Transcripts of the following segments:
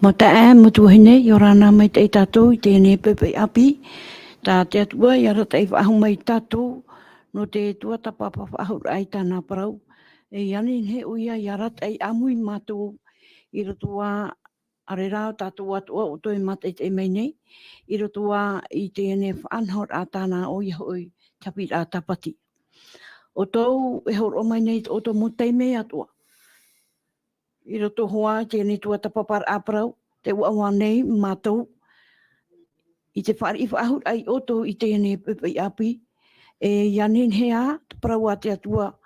Mata mutuhine yorana mai te tatou te ne pepe api ta te atua yara te ahu mai tatou no te tuatapapa ahu ai tana parau e yani he uia yara te amui matou i rotua arera tatou atua o toi mate te mai nei i rotua i te ne whanhor a tana o Iehoi Haapiiraa Sabati. O tou e hor o mai nei o to mutei me atua. I roto hoa te ne tuatapapa parau te ua nei matou i te whare i whaahut ai oto i te ne pepe api e yanin hea parau te atua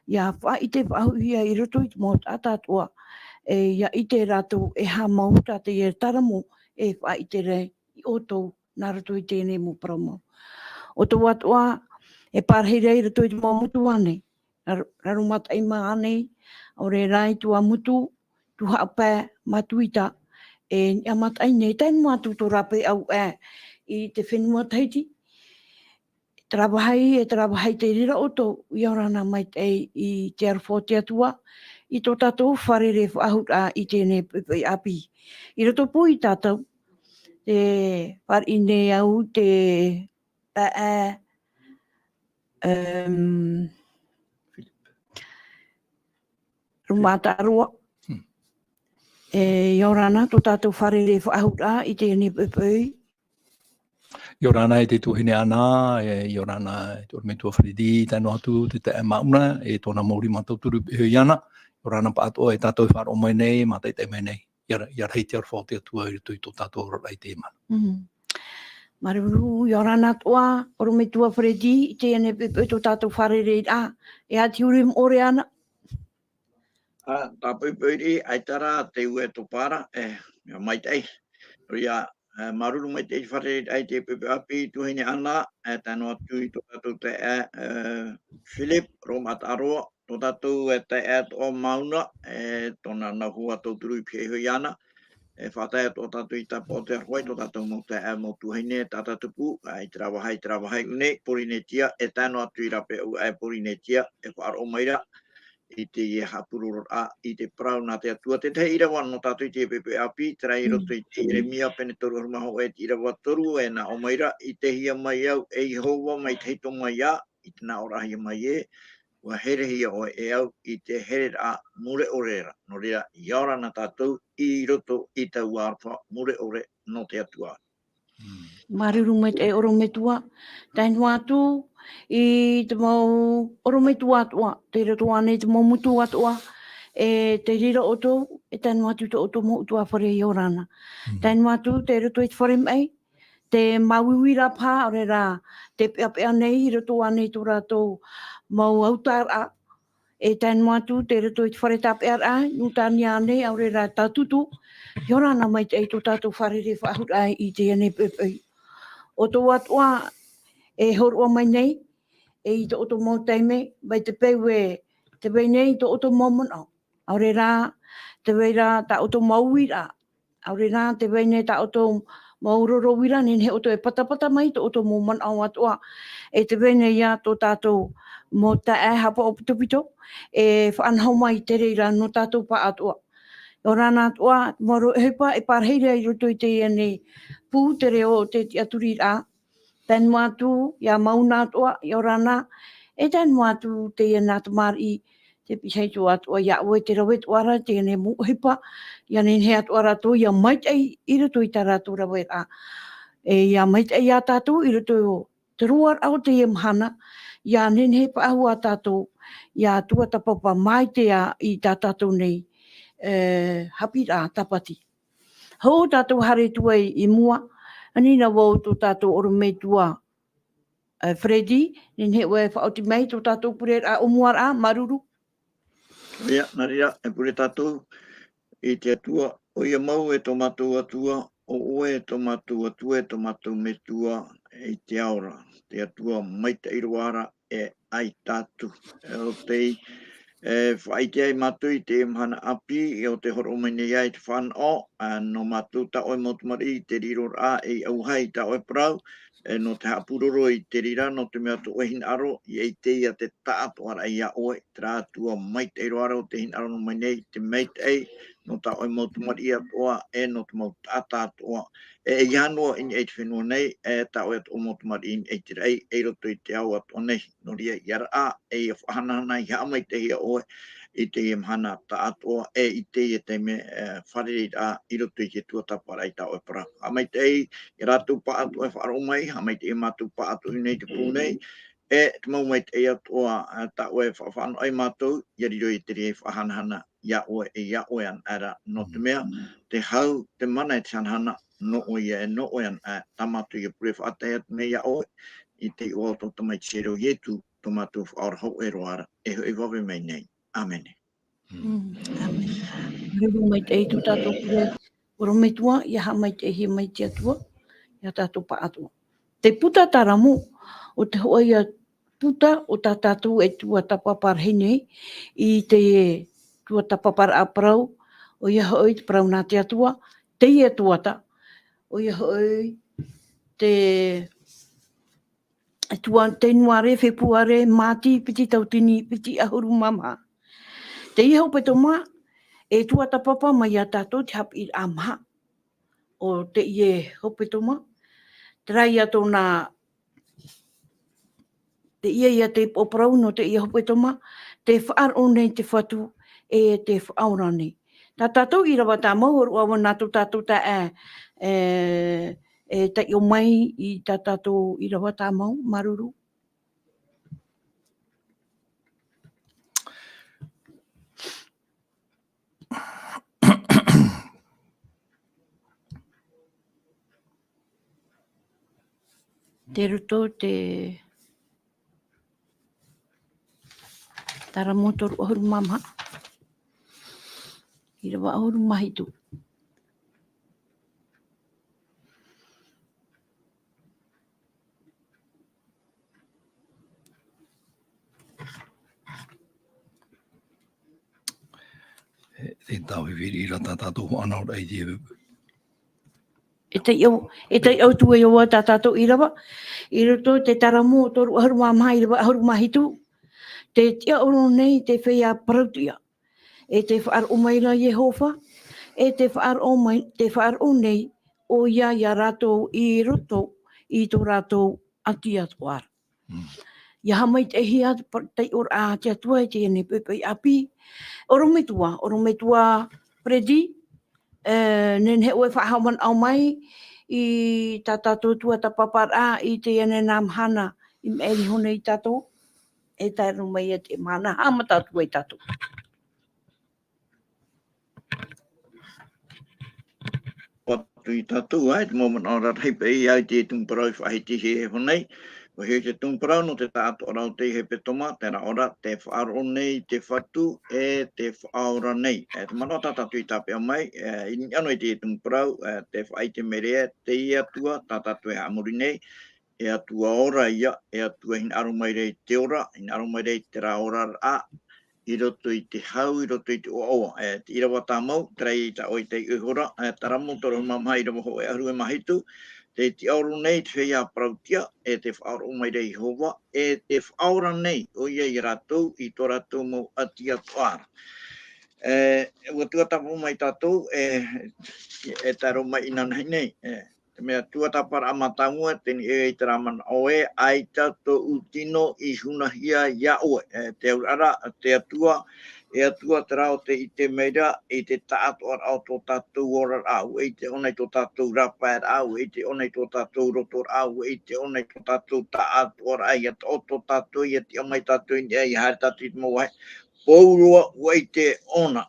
ia wha i te whaahut hia i roto i mōt atatua e ia i te ratou e ha mauta te e taramo e wha i te re i oto nā roto i tēnei mo paramo. O tō atua e parhere i roto i te mō mutu ane rarumata i maa ane o re rai tua mutu tu hapē matuita e amat ai nei ten matu to rape au i te whenua Teie travahai te rira oto i orana mai te i te arfo te atua i tō tatou wharere whaahut i tēnei pepe api i roto pui tatou te whari nei au te rumata arua e orana tō tatou wharere whaahut i tēnei pepe Yorana e te tuhine ana, yorana e te ormetua wharidi, tano atu, te te mauna, e tōna mauri mātou turu iana, yorana pa atoa e tātou wharo mai nei, mātai te mai nei, ia rei te arwhao te atua i tui tō tātou rai te mana. Maruru, yorana toa, ormetua wharidi, te ane pepe tō tātou wharere e ati urim ore ana. Tā pepe ai tara te ue tō para, mai tei, ria, maruru mai te whare ai te pepe api tuhine ana, tano atu i tō tātou te Philip, Romata aroa, tō tātou te o mauna, tōna nahua tō turu i pieho i ana, whatai tō tātou i tapa o te arhoi, tō tātou mo te mo tuhine, tāta tupu, i travahai une, porinetia, tano atu i rape au porinetia, whaaro maira, i te hapururo i te parau nā te atua. Te Irava no tātou i te pepe api, te rai roto i te Iremia pene toru harumaho e te Irava toru e nā o maira i te hia mai au e Iehova mai te hepetoma ia i te nā ora hia mai ua here hia o e au i te here mure orera. No rea i aora nā tātou i roto i tau arpa mure ore no te atua. Maruru mai te oro metua, tainu atu i te mau oro metua atua, te roto ane te mau mutu atua, e te rira oto, e tainu atu te oto mo utua whare i orana. Tainu atu te roto i te whare mai, te mauiwira pā ore rā, te peapea nei i roto ane tō rātou mau autara, e tainu atu te roto i te whare tapea rā, nutani ane ore rā tatutu, i orana mai te tō tātou whare re whahut ai i te ane pepe. O tō atua e horua mai nei, e i tō oto mau teime, mai te pewe, te wei nei tō oto mau mana. Aure rā, te wei rā ta oto mau wira. Aure rā, te wei nei ta oto mau roro wira, nen he oto e patapata mai tō oto mau mana o atua. E te wei nei ia tō tātou mo ta hapa o pitopito, e whanhau mai te reira no tātou pa atua. O rāna atua, moro hepa e parheira i roto i te iane pū te reo te aturi rā. Tēnu atu, ia mauna atua, i o rāna, e tēnu atu te iana tamari, te pihei tō atua, ia oe te rawet wara, te iane mu hepa, ia nen he atua rato, ia maitei i roto i tā rato rawet a. Ia maitei a tātou i roto te ruar au te iamhana, ia nen he paahu a tātou, ia tuatapapa mai te a i tā tātou nei, Haapiiraa Sabati. Hau tātou hare tua i mua, anina wau tō tātou oro mei tua Freddy, nen he ue whaoti mei tō tātou pure a omuara maruru. Rea, nā rea, e pure tātou i te atua, o ia mau e tō mātou atua, o oe e tō mātou atua, e tō mātou me tua i te aora. Te atua maita i roara e ai tātou. O tei, whaite ai mātou i te mhana api, i o te horo mene ia i te whanau, no mātou ta oe motumari i te riro rā e auhai ta oe parau, no te hapuroro I te rira, no te mea to hin aro, I Teie te taatoara ia oe, tra tua mai te aro te hin aro no mai nei, te mei te no ta oi mau tumari atoa, no te mau tata atoa, ianua in te whenua nei, ta oi atoa mau tumari in te rei, roto I te au atoa nei, no ria iara a, whahanana I hamai te hia oe, I te hana ta atoa, I te me whareri a, roto I te tuatapara I ta oi para. Hamai te I ratou pa atoa whaaro mai, hamai te mātou pa atoa nei te pūnei, te mau mai te atoa ta oe whawhano ai mātou, iari roi te rei whahanahana, ia oe an ara, no te mea, te hau, te mana te hanahana, no oe an tamatu I pure whaatai atu nei ia oe, I te oa tō tamai te sero ietu, tō mātou whaora hau e roara, e wawe mai nei. Amen. Amen. Rehu mai te eitu tātou kure, oro me tua, ia ha mai te hi mai te atua, ia tātou pa atua. Te puta taramo, o te hoa ia puta o tā tātou e tuatapapa hene, I te tuatapaparaa parau, o ia hoi te parau nā te atua, Teie tuata, o ia hoi te nuare, whepuare, māti, piti tautini, piti ahuru mama. Te iho hepetoma, e tuatapapa mai a tātou te Haapiiraa maha. O te Ie hepetoma, trai ato nā, te Ie ia te oparau no te Ie hepetoma, te whaaro nei te Fatu, te faaora nei. Tā tātou Irava tā mau, o awa nātou tātou tā ta o mai I tā tātou Irava tā mau, maruru. Te ruto te taramotoru ahuru mama. Irava ahuru mahitu. Te tau hewiri ira tā tātou ana ora I te hewe. E te au tu e oa tā tātou Irava. I roto te taramotoru ahuru mama, Irava ahuru mahitu. Te tiaoro nei te feia parau-tia. E te whaaro maira Iehova. E te whaaro nei o ia ratou I roto I tō ratou ati atoa. Ia hamai te hia te ora a te atua e te ene pepe api. Oro me tua predi. Nen he oe whahawan au mai I tā tātou tuatapaparaa I te ene nā mahana I meri hone I tātou. E tai rumai e te mahana hama tātou e tātou. Watu I tātou ai, te moment o rat heipe I au te tumparau whahiti he honei. Ko he te tumparau no te tātou rau te hepetoma, tēnā ora te whaaro nei, te Fatu te faaora nei. Te mana tātou I tāpea mai, I anō I te tumparau, te whaite merea, te Atua, tātou e hamuri nei, e Atua ora ia, e Atua hin aro mai rei te ora, hin aro mai rei te ra ora a, I roto I te hau, I roto I te oa. Te Irava tā mau, trei ta oi te uhora, taramotoru mamai Irava ho e aru e mahitu, te tiaoro nei, te feia parau-tia, te whaaro mai rei Iehova, te whaora nei, o ia I ratou, I tō ratou mau ati atoa. Ua tuatapapa mai tātou, taro mai inanai nei, te mea tuataparaa matangua, teni e te raman oe, ai tato utino I hunahia ia oe. Te aurara, te atua, e atua te rao te I te meira, I te taatoa au tō tātou ora au, I te onei tō tātou rapa au, I te onei tō tātou rotor au, I te onei tō tātou taatoa ai, o tō tātou, I te omai tātou, I haere tātou I te mawai, Paurua wai te ona,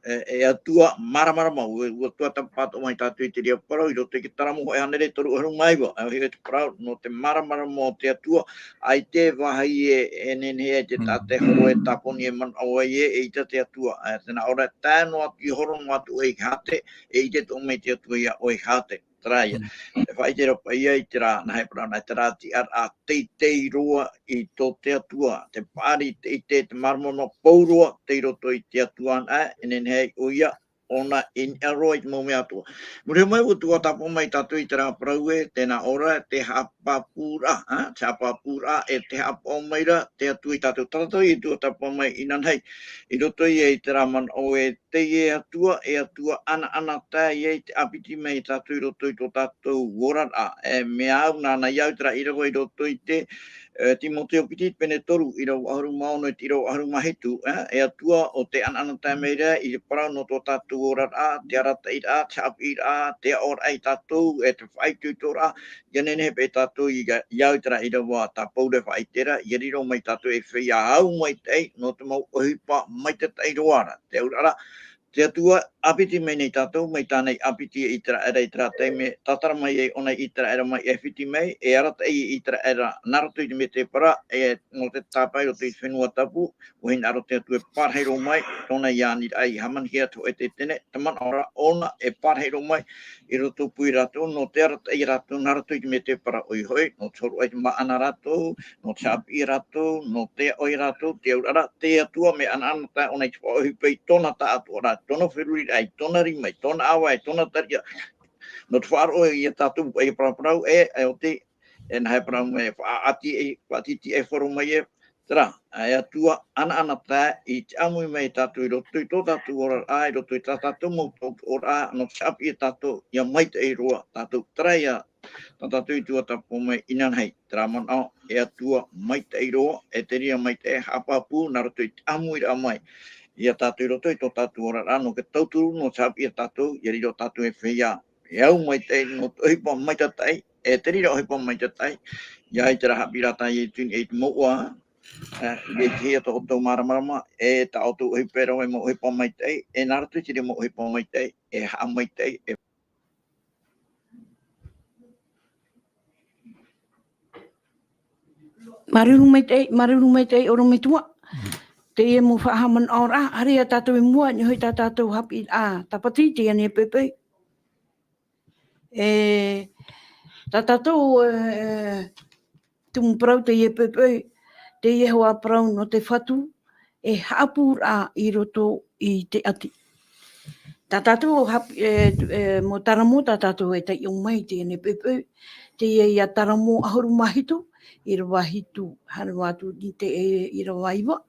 e atua maramarama, ua tuatapapa mai tātou I te ria parau, I roto I ke taramo hoi hanere toru aru maiwa, he te parau, no te maramarama o te atua, ai te wahai e nenhea te tate horo e taponi e man awai I te atua, tēnā ora tāno atu I horo atu e hate, I te tōmei te atua ia o hate. Traia. E whai te rapa ia I te rā, nahe parana, te rā ti ar a teitei roa I tō te atua, te pāri te marmono paurua, te roto I te atua enen hei o ia, ona in aroid mo me atua. Mure mai o tuatapapa mai tatou I tera parau e tēnā ora te hapapura, te hapapura e te hapa maira te atu I tatou tatou I tuatapapa mai inanhei. I roto I tera man o e Teie atua ana tā I te apiti mai tatou I roto I tō tatou worara e mea au nāna iau tera Irava I roto I te Timoteo piti pene toru I rau aharu maono I rau aharu mahitu e atua o te ana tā meira I te parau no tō tatou worara te arata I rā, te api I rā, te aora I tatou e te whaitu tō rā Ianene he pe tatou I iau tera Irava tā paure whaitera I riro mai tatou e feia au mai tei no te mau ohipa mai te tei roara te urara Te atua apiti mai nei tatou, mai tānei apiti I tera era I tera teime, tatara mai e ona I tera era mai e whiti mai, e arata I tera era naratu I te me te para, e no te tāpai o te whenua tapu, o hin aro te atu e parheiro mai, tōna iāni ai hamanhia to e te tene, te man ora ona e parheiro mai, I roto pui ratou, no te arata I ratou naratu I te me te para oi hoi, no toru ai te maana ratou, no te api ratou, no te oi ratou, te urara, te atua me ana ta ona I te whaohi pei tōna ta atua tona whiruri ai, tona rimai, tona awa ai, tona taria. No te whaaro I a tātou e parau e o te, e na he parau me whaatiti e wharo mai e, tera, e atua ana tā I te amui mai tātou I roto I tō tātou ora ai, roto I tātou mo tō ora no te api e tātou, ia mai te e roa, tātou trai a, tātou I tuatapapa mai inanhei, tera mana e atua mai te e roa, e te ria mai te e hapapu, na roto I te amui ra mai. Ia tātou I roto I tō tātou ora rā, no ke tauturu no te api e tātou, ia riro tātou e feia. E au mai te no te ohipa mai te tai, e te rira ohipa mai te tai, ia I tera Haapiiraa tai e tuni e te moua, I te hea tō tō maramarama, e ta o tō ohipa e rau e mo ohipa mai te, e nāratu tiri mo ohipa mai te, e haa mai te, e Maruru mai te oro me tua. Teie mo whahaman ora, haria tātou e mua, ni hoi tātou Haapiiraa Sabati, Teie ne pepe. Tātou tumu parau Teie pepe, te Iehova parau no te Fatu, e haapura I roto I te ati. Tātou mo taramo, tātou e tai o mai Teie ne pepe, Teie ia taramo ahoru mahitu, Irava hitu, haru atu ni te Irava iwa.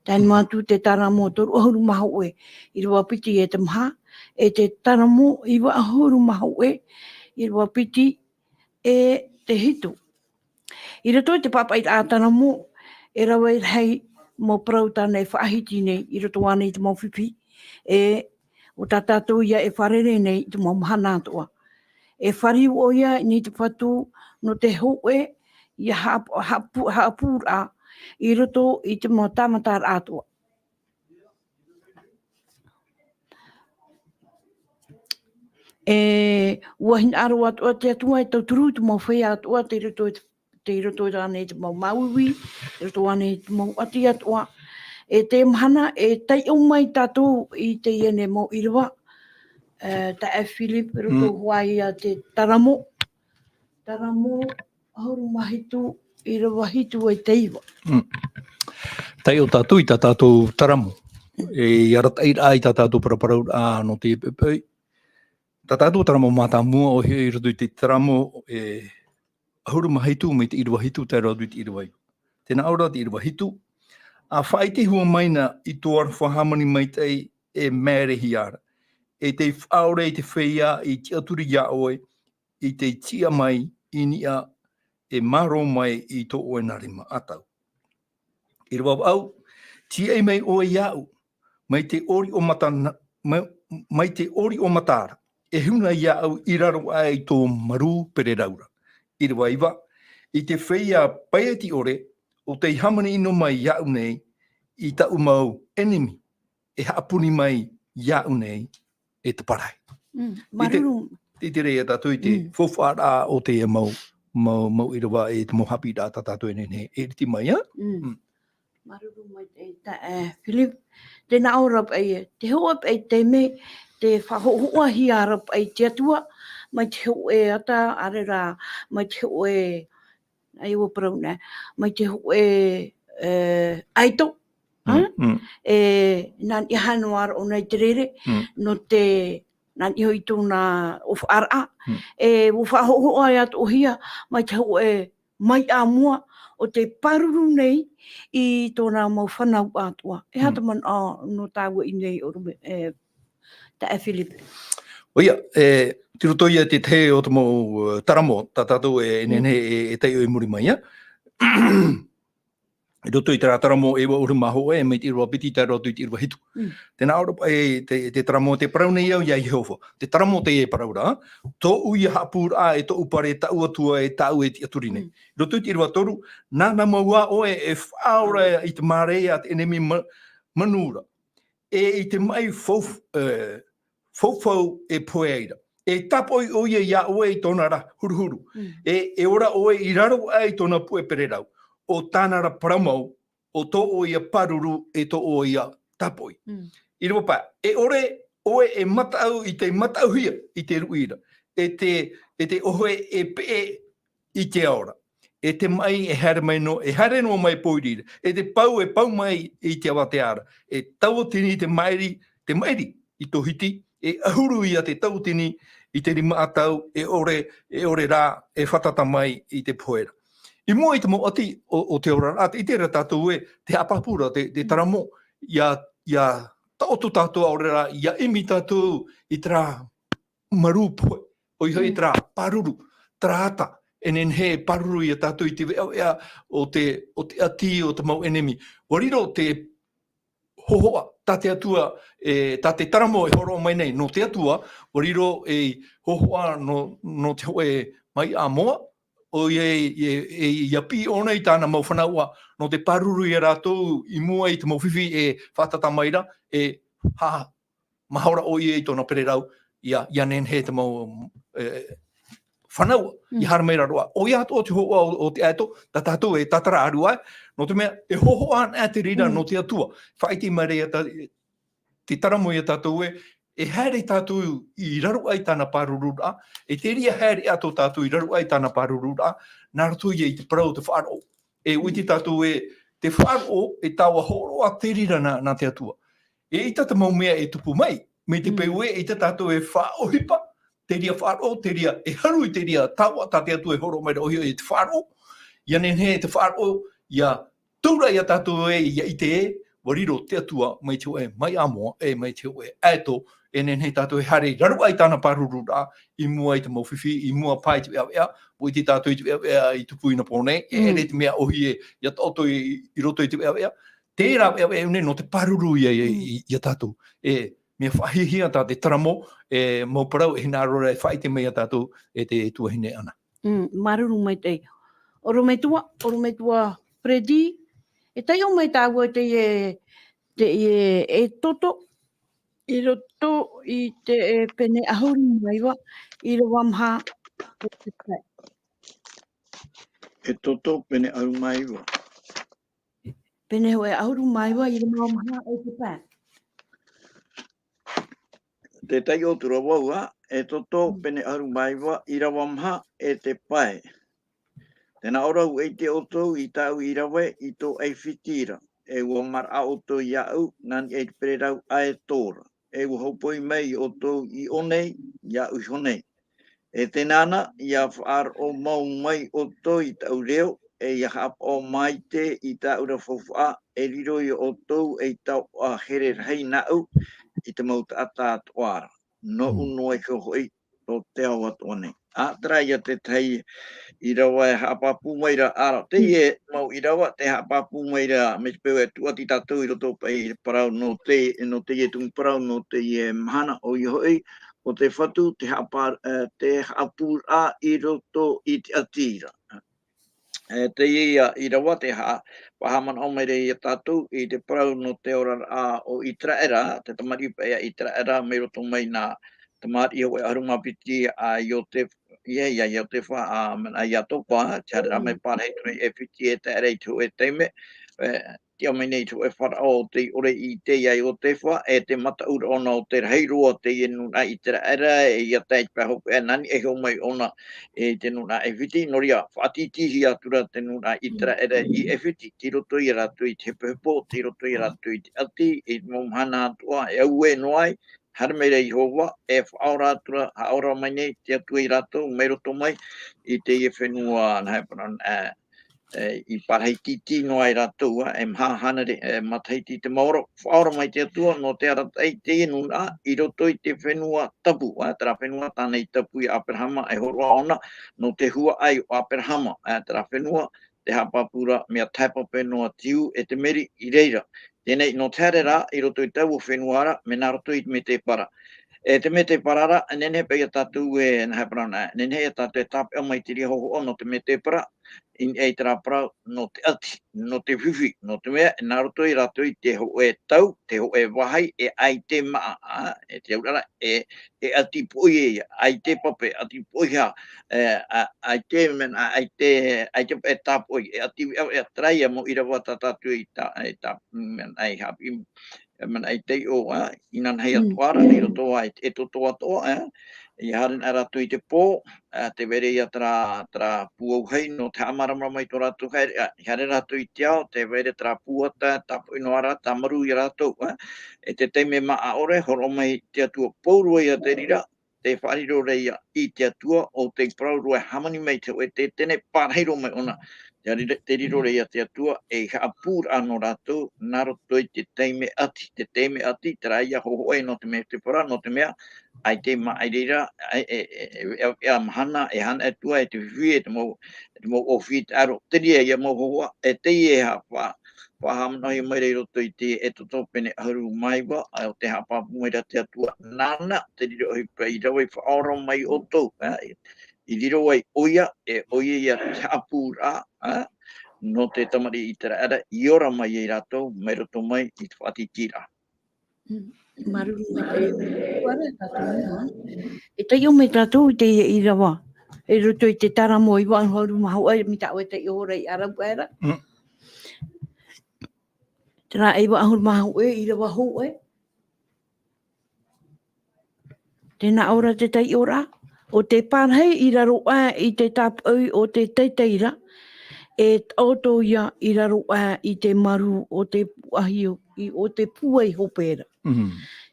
Tēn mātu te taramo toru ahuru maha e, Irava piti e te maha, e te taramo iwa ahuru maha e, Irava piti e te hitu. I roto I te papai a taramo, e rawa I hei mo parau tānei whaahiti nei, I roto ane I te mawhipi, o tātātou ia e wharere nei I te mawmahana atoa. E whariu o ia ni te Fatu no te hoe, ia haapura I roto I te mo tamatara atua. Uahin aro atua te atua e tau turu te mo feia atua te roto ane te mo mauiwi, te roto ane te mo ati atua. E te mahana e tai o mai tātou I te iene mo Irava. Ta e Philip roto huai a te taramo. Taramo ahuru mahitu Irava hitu e te iwa. Tai o tātou I tātou taramo. E arata I tātou paraparau no te pepe. Tātou taramo mātamua o he roto I te taramo e ahuru mahitu me te Irava hitu tai rau I te Irava iwa. Tēnā aura te Irava hitu. A whaite hua maina I tō ara whahamani mai tei e mērehi ara. E te faaora I te feia I te aturi ia oe, I te tia mai I nia e maro mai I tō oe narima atau. I rawa au, tia mai oe iau, mai te ori o matara, e huna iau I raro ai tō maru pere raura. I rawa iwa, I te feia paieti ore, o te hamani ino mai iau nei, I ta umau enemy, e haapuni mai iau nei, e te parai. Maruru. I te rea tātou I te whawhara o te mau Irava e te mo Haapiiraa tātou e nene, e riti mai, Maruru mai te Philip, tēnā ora pai te hoa pai te me, te whahohua hi ara pai te atua, mai te hoe ata, arera, mai te hoe, ai o parau nei, mai te hoe aito, Nan I hanoar o nei terere, no te nan I hoi tūna o whaara, o whahoho ai atu o hia, mai te hau mai a mua o te paruru nei I tōna mau whanau atua. E hata man no tāua I nei o rume, ta e Philip. Oia, tiro toia te te o te mau taramo, ta tatou nene Teie muri mai, ia. E roto I te taramo e wa uru maho me te irua piti te roto I te irua hitu. Tēnā ora te taramo te parau nei au ia Iehova. Te taramo te paraura, tō ui Haapiiraa tō upare tau atua tau te aturi nei. Roto I te irua toru, nāna maua oe faaora I te marea te enemi manura. I te mai fofau poeira. E tapoi oia ia oe I tōna ra huruhuru. E ora oe I raro ai tōna pue pererau. O tānara paramau, o tō oia paruru tō oia tapoi. I rewa pā, ore oe matau I te matauhia I te ruira. E te oe pe I te aora. E te mai hare mai no, hare no mai poirira. E te pau mai I te awateara. E tauatini te mairi I tō hiti. E ahuru ia te tauatini I te rima atau. E ore rā, whatata mai I te poera. I mua I te mo ati o te ora rata, I te ra tatou te apapura, te taramo, ia taoto tatou ore rā, ia imi tatou I te rā marupoe, o I hoi te rā paruru, trata, enen he paruru ia tatou I te wea o te ati o te mau enemi. Wariro te hohoa, ta te atua, ta te taramo horo mai nei, no te atua, wariro hohoa no te hoe mai a moa, o ia pi ona I tāna mau whanaua no te paruru I ratou I mua I te mau whiwhi whatata maira mahaora o I tōna pererau ia nen he te mau whanaua I hara meira roa. O ia ato te hoa o te ato, ta tatou tatara arua no te mea hohoa an te rira no te atua. Whaiti maria te taramo ia tatou haere tātou I raro ai tāna parurura, te ria haere ato tātou I raro ai tāna parurura, nā ratou I te parau te whaaro. Uiti tātou te whaaro tāua horo a te rira nā te atua. I tata mau mea tupu mai, me te peu I te tātou whaohipa, te ria whaaro, te ria haru I te ria tāua tā te atua horo mai rohio te whaaro, ia nen he te whaaro, ia tūra ia tātou ia I te wariro te atua mai te mai amoa, mai te ato, enen he tātou hare raro ai tāna parurura, I mua I te mawhiwhi, I mua pai te wea, o I te tātou I te wea I tupu ina pōne, re te mea ohi ia tauto I roto I te wea, tērā wea no te paruru ia tātou, mea whahihia tā te taramo, mau parau hina rora whaite mea tātou te tuahine ana. Maruru mai te, oro me tua Fredi, tai o mai tāua te toto, I roto I te pene ahuri maiwa, I rawa maha o te pai. E toto pene ahuri maiwa. Pene hoe ahuri maiwa, I rawa maha o te pai. Te tai o tura waua, e toto pene ahuri maiwa, I rawa maha te pai. Tēnā ora u te oto I tau I rawe I tō ei whitira. E ua mara oto I au, nani te pererau ae tōra. E ua haupoi mai oto I onei, ia u honei. E tēnana, ia whaar o mau mai oto I tau reo, ia hap o mai te I tau ra whawha, riro I oto tau a here rei nau, I te mau taata atoara. No unoi hoi tō te au atuane. Tara ia te Teie, Irava hapapu maira ara. Teie mau Irava te hapapu maira me te peu tuati tatou I roto pai parau no Teie tung parau no Teie mahana o Iehoi o te Fatu te Haapiiraa I roto I te atira. Teie Irava te pahaman o maira I tatou I te parau no te ora o Itraera, te tamari pai Itraera me roto mai na tamari Iehoi arumapiti I te ia te wha ia topa, te hara me pārhei tui e whiti te arei tu e teime, Tia mai nei tu e wharao te ore I Teie o te wha, te mata ura ona o te heiroa Teie nuna I te era, ia teit pahope nani e ho mai ona te nuna e whiti, noria whaatitihi atura te nuna I te era I e whiti, tiro tui ratu I te pepo, tiro tui ratu I te ati, momhana atua, au e noai, Haramere Iehova, faaora atura, haora mai nei, te atui ratou, meiroto mai, I te whenua, I parahititi no ai ratou, maha hanare, matahiti te maoro, faaora mai te atua, no te aratai, te nuna, I roto I te whenua tapu, tera whenua tānei tapu I Aperhama, horoa ona, no te hua ai o Aperhama, tera whenua, te hapapura, mea taipape noa tiu, te meri I reira. Tēnei, no te rā, I roto I tau o whenuara, me nā roto I me te para. Te me te parara, nene pe tatou nene tatou tape o mai te ria hoho no te me te para, in e tera para no te ati, no te whiwhi, no te mea, nā roto I rato I te ho e tau, te ho e wahai, ai te maa, te aurara, ati poi ai te pape, ati poi ha, ai te mena, ai te tapoi, ati traia mo Irava tatatu I ai hapi, man ai Teie o inan hei atuara ni roto ai e to atoa I haran ara tu I te po te vere ia tra puau hei no te amaramara mai to ratu hei haran ratu I tiao te vere tra puata tapu ino ara tamaru I ratu te teime maa ore horo mai te atua pourua ia te rira te whariro reia I te atua o te praurua hamani mai te oe te tene parheiro mai ona te riro reia te atua e haapur ano ratu naro toi te teime ati te raia hoho e no te mea te para no te mea ai te maairira mahana e hana atua e te whiwhi e te mo o whit aro te ria ia mo hoa e Teie e hapa whahamana I mai reiro toi te e to topene haru mai wa o te hapa muera te atua nana te riro I rawe whaoro mai o tau I riro ai oia e oia ia te apura no te tamari I tera ara I ora mai e ratou mai roto mai I te whaatitira. Maruru mai te wara tatou e te iu me tatou I te Irava e roto I te taramo I wang horu mahu ai mi tau e te ora I arabu era tera e wang horu mahu e Irava hou e tēnā ora te tei ora o te pārhei I raro I te tāpui o te teiteira e auto ia I raro I te maru o te puahi o te puai hopera.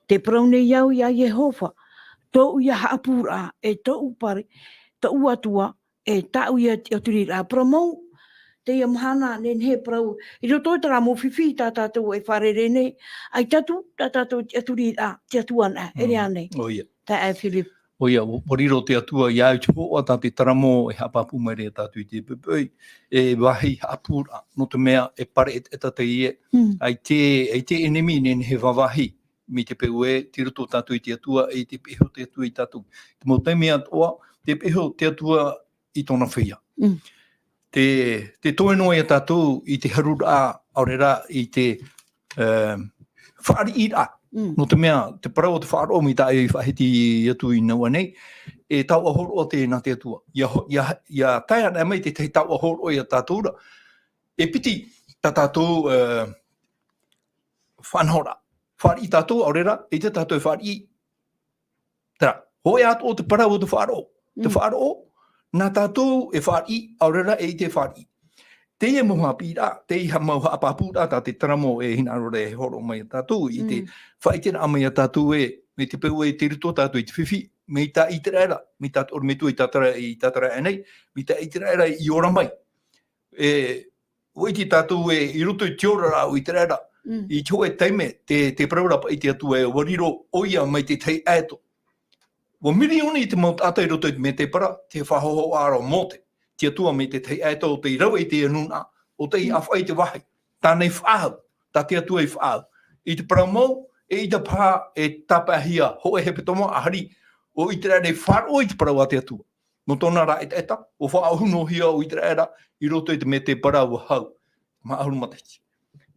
Te praune iau ia Iehova, tōu ia haapura e tōu pare, tōu atua e tau ia aturi rā pramau, te ia mahana nen he prau. I roto tara mo whiwhi tā tātou e whare rene, ai tatu tā tātou aturi rā, te atuana, e rea nei. O ia. Tā e Philip. O ia, wariro te atua iau te hoa tā te taramo e hapapu mai rea tātou I te pepei, e wahi hapura, no te mea e pare e Teie, ai te enemi nen he wawahi, mi te peue, te roto tātou I te atua, e te peho te atua I tātou. Te mo te mea atoa, te peho te atua I tōna feia. Te toeno e tātou I te harura aurera I te whaari ira. No te mea, te parau o te whaaro mi tā e whahiti atu I naua nei, e tau ahoro o te nā te atua. Ia tai ana mai te tau ahoro I a tātoura. E piti tā tātou whanhora. Whaari tātou aurera, e te tātou whaari. Tera, hoi ato o te parau o te whaaro. Te whaaro, nā tātou e whaari aurera e te whaari. Teie mo Haapiiraa, Teie mo Haapapuraa tā te taramo e hina rore e horo mai tātou I te whaitera amai a tātou me te peu e te rito tātou I te whiwhi, me tā I te raera, me tā or me tu I tātara e nei, me tā I te raera I ora mai. O I te tātou I roto I te ora rā o I te raera, I te hoe teime, te praurapa I te atu e wariro oia mai te tei aeto. Wa milioni I te mau tātou I roto I me te para, te whahoho aro mote. Te atua me te tei aeto o te irawa I te anuna, o te I awhai te wahi. Tānei whaahau, tā te atua I whaahau. I te paramau, I te pā e tapahia, ho e hepetoma ahari, o I te rare wharo I te parau a te atua. No tōna rā e eta, o whaahuno hia o I te rara, I roto I te me te parau hau. Maahuru matahiti.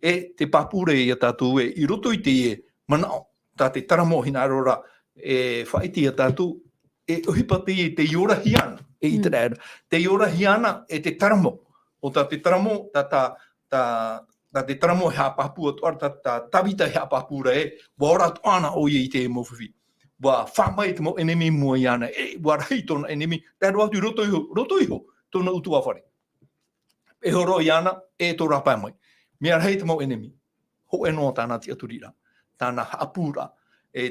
E te papure I a tātou I roto I te manao, tā te taramo hina arora, e whaiti a tātou, e ohipati te iora hiana. E te ora hiana e te taramo. O tā te taramo, tā ta te taramo hea papu atoa ta tavita hea papu re wora toana o ye te mo fifi wa whamai te mo enemy mua iana wa rai tona enemy ta roa tu roto iho tona utua whare e horo iana to rapa mai mea rai te mo enemy ho e no tana tia turira tana hapura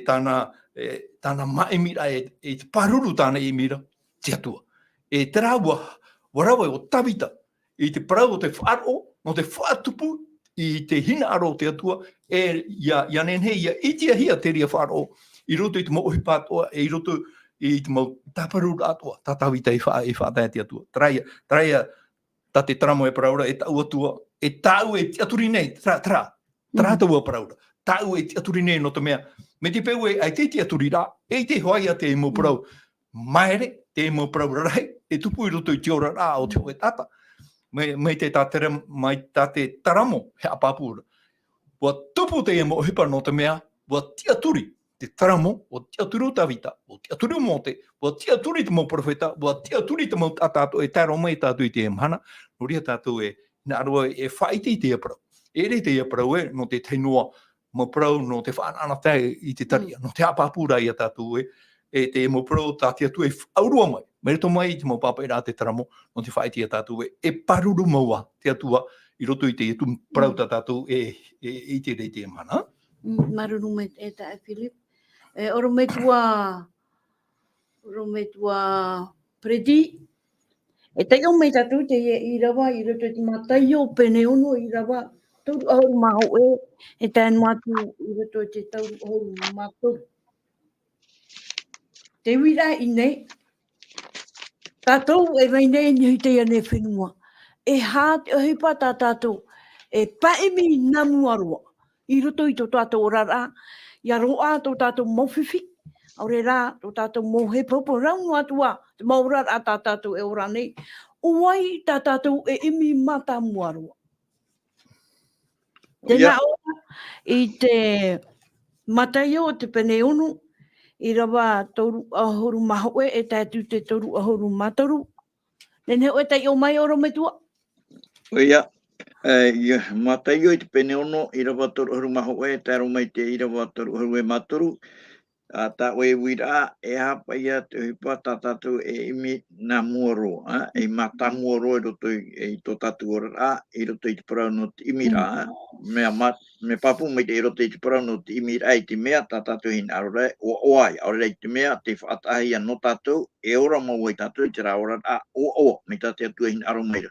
tana maemira te paruru tana emira te atua terawa warawa o tavita te parau o te whaaro no te whaatupu I te hina aro te atua ia nenhei ia itia hia te ria whaaro I roto I te mo ohi pātoa I roto I te mo taparura atoa tatawita I whaatai te atua traia ta te taramo e paraura e tau atua tau e te aturi nei tra tau a paraura tau e te aturi nei no te mea me te peu ai te aturi rā te hoai a te mo parau maere te mo paraura rai tupu I roto I te ora rā o te o tata mai te te taramo he apapura. Wa tupu te mo hipa no te mea, wa tia turi te taramo, wa tia turu tavita, wa tia turu mote, wa tia turi te mo profeta, wa tia turi te mo tatato taro mai tatu I te mana, no ria tatu na arua whaiti te aprau. Ere te aprau no te teinoa mo prau no te whaanana tai I te taria, no te apapura I a tatu te mo prau ta tia tu aurua mai. Mere to mai te mo papa ira te taramo no te whaiti a tātou paruru maua te atua I roto I te tu prauta tātou I te rei te mana. Maruru me e ta Philip. Oro me tua predi. E tai o me tatu te Irava I roto te matai o pene ono Irava. Tau au maho e tai matu I roto te tau au matu. Te wira I nei. Tatou e vai nei ni te ane whenua. E hā te ohipa tā tātou. E paemi namu arua. I roto I tō tātou rara. Ia roa tō tātou mawhiwhi. Aure rā tō tātou mō he popo rangu atua. Te maura a tā tātou e ora nei. Uai tā tātou e imi mata muarua. Tēnā ora I te matai o te pene unu. Irava toru ahoru mahoe e tātu te toru ahoru mataru. Nene o tai o mai oro me tua. Ia, matai o I te pene ono, Irava toru ahoru mahoe, taro mai te Irava toru ahoru e mataru. Ta oe wira e hapa ia te hipa tātou e imi nā muaro, e mata muaro e roto I tō tātou ora, I roto I te parau no te imi rā, me papu mai te I roto I te parau no te imi rā, I te mea tātou hina arore, o oai, aore I te mea, te whaatahi no tātou, e ora mau I tātou I te rā ora, o, me tātou hina aro meira.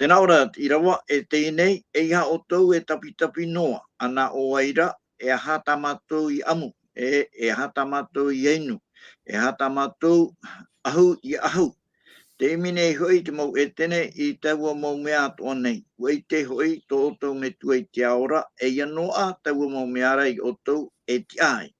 Tēnā ora, Irava, e te nei, e iha o tau e tapi noa, ana o aira, e aha tamatou I amu, e aha tamatou I einu, e aha tamatou ahu I ahu. Te imine hoi te mau e tene I taua mau mea atoa nei. Wei te hoi tō otou me tua I tiaora, e ia noa taua mau mea rai otou e ti ai.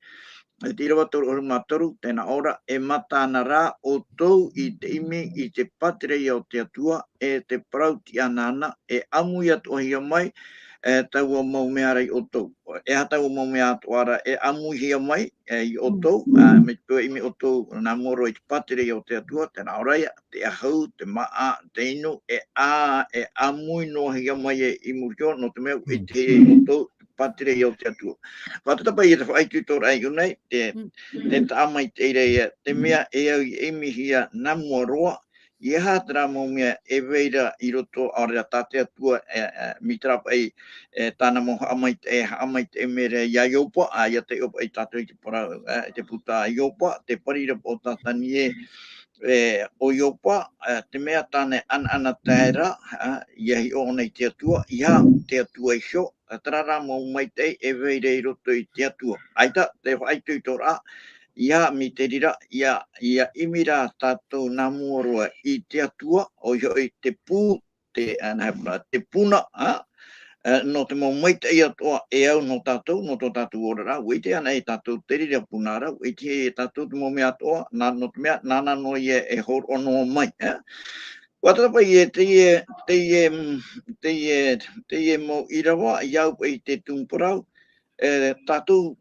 E te Irava toru oru mataru, tēnā ora, e matana rā otou I te imi, I te patirei o te atua, e te parau-tia nana, e amu I atoa hia mai, taua mau mea rai otou. E hataua mau mea atoara, e amu hia mai, I otou, me te imi otou, nā moro I te patirei o te atua, tēnā ora ia, te ahau, te maa, te inu, e amu no hia mai e imuhio, no te mea, e te otou, patirei o te atua. Whatutapa I te whaitu tōra ai unei, te taamai te ireia, te mea e au I emi hia namua roa, I hātara mau mea e veira I roto aore a tāte atua mitrapa I tāna mo haamai te mere ia iopa, ia te opa I tātou I te parau, te puta iopa, te parira o tātanie o iopa, te mea tāne ana tēra, iahi o nei te atua, ia te atua I sho, tarara mau mai te e veire I roto I te atua. Aita, te whaitu I tōra, ia mi te rira, ia imira tātou nā muarua I te atua, o I te pū, te puna, no te mau mai te atoa e au no tātou, no tō tātou ora rā, wei te ana e tātou te rira punara, wei te tātou te mau mea atoa, no te mea, nāna no e hor ono mai. Watapa I teie mo Irava, iau I te tūmparau, tātou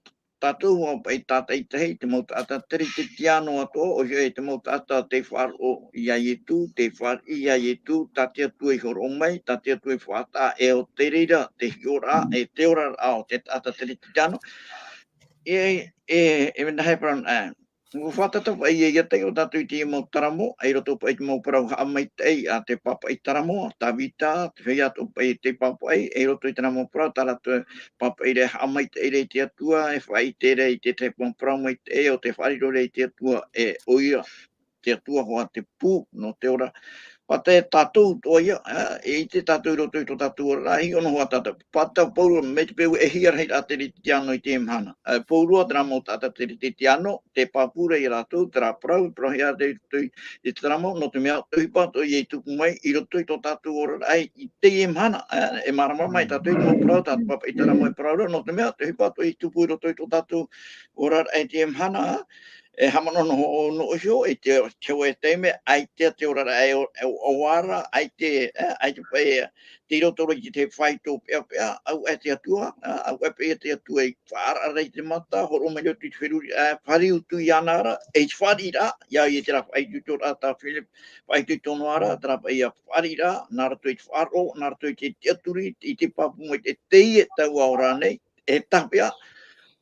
tatou o pai tatai tahi te mau tata teri te tiano ato o je te mau tata te faaroo ia yetu te faar ia yetu tatia tu e horo mai tatia tu e fata e o terira te hiora e te ora ao te tata teri te tiano e me nahe pran Ngu whatata pa ia te o tatu i te mau taramo, ai roto pa i te mau parau haamai tei a te papa i taramo, ta vita, te feia to pa i te papa ai roto i te namo parau, tara tu papa i re haamai tei re te atua, e whai te re i te te parau mai tei o te whariro re i te atua e oia, te atua hoa te pū no te ora. Pate tatou toia, e te tatou roto i to tatou ora, hi ono hoa tata. Pata paurua, me te peu e hia rei a te riti tiano i te mhana. Paurua, tera mo tata te riti tiano, te papura i ratou, tera parau, prohia te i te ramo, no te mea tuipa, to i e tupu mai, i roto i to tatou ora, ai, i te i mhana, e marama mai tatou i te mo parau, tata papa i te ramo e parau, no te mea tuipa, to i tupu i roto i to tatou ora, ai te mhana, e hamano no hio e te e teime ai te ora ai o wara ai te pe te roto i te whai tō pea au e te atua au e pe te atua i whaara rei te mata horo mai o te whiruri whariu tu i anara e wharira ia i te rapa ai tu tō rata Philip whai tu tono ara trapa i a wharira nara tu i wharo nara tu i te aturi i te papu mo te teie tau aora nei e tapia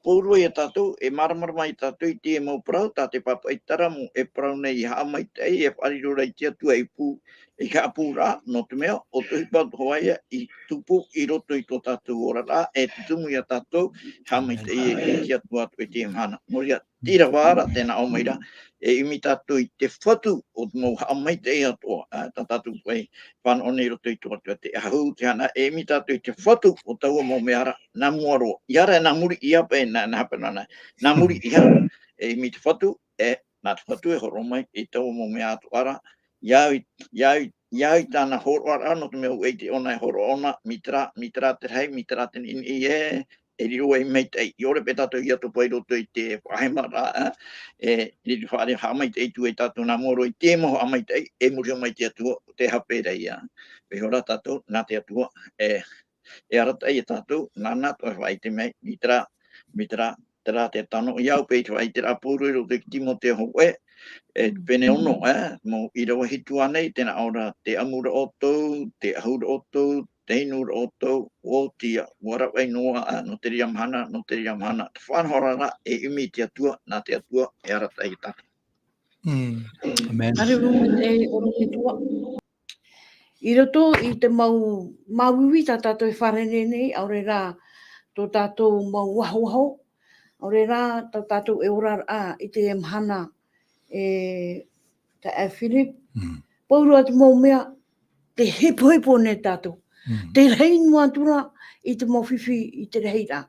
Pōrua i tatou, e maramara mai tatou i te mau parau, tā te papa i taramu e parau nei i haa mai tei, e wharirora i te atua i pū, i ka pūrā, no te mea, o te hipa hoaia i tupu i roto i tō tatou ora rā, e te tumu i a tatou, haa mai tei e te atua atu i te mhana. Moria, tira wāra, tēnā o maira, e imi tatou i te Fatu, o te mau haa mai tei atoa, tā tatou pai, whana o nei roto i tō atua te ahau, te hana, e imi tatou i te Fatu, o taua mau meara, nā muaro, iara nā muri i ape, nā muri iha e mi te Fatu nā te Fatu e horo mai i tau mo mea atu ara iau tāna horo ara no te mea ue te ona e horo ona mitra te rei, mitra te nini e riro e mei tei i ore pe tatou i atu pai roto i te whahemara e riri whaare hamai tei tu e tatou nā moro i te moho amai tei e muri mai te atua te hape rei pe hora tatou nā te atua e arata i tatou nana to vai te mai mitra tera te tano iau pe vai te apuru ro te timo te ho e pene ono mo i ro hitu anei tena ora te amura oto te ahura oto te nura oto o tia wara vai noa no te riamhana te whanhorara e imi te atua na te atua e arata i tatou Amen. Are ruma te oro te tua. I roto i te mauiwi ta tātou e wharene nei, aure rā tō tātou mau waho, aure rā tō tātou e ora i te mhana te Philip. Paurua te mau mea, te hepo ne tātou. Te rei mua tura i te mau whiwhi i te rei rā.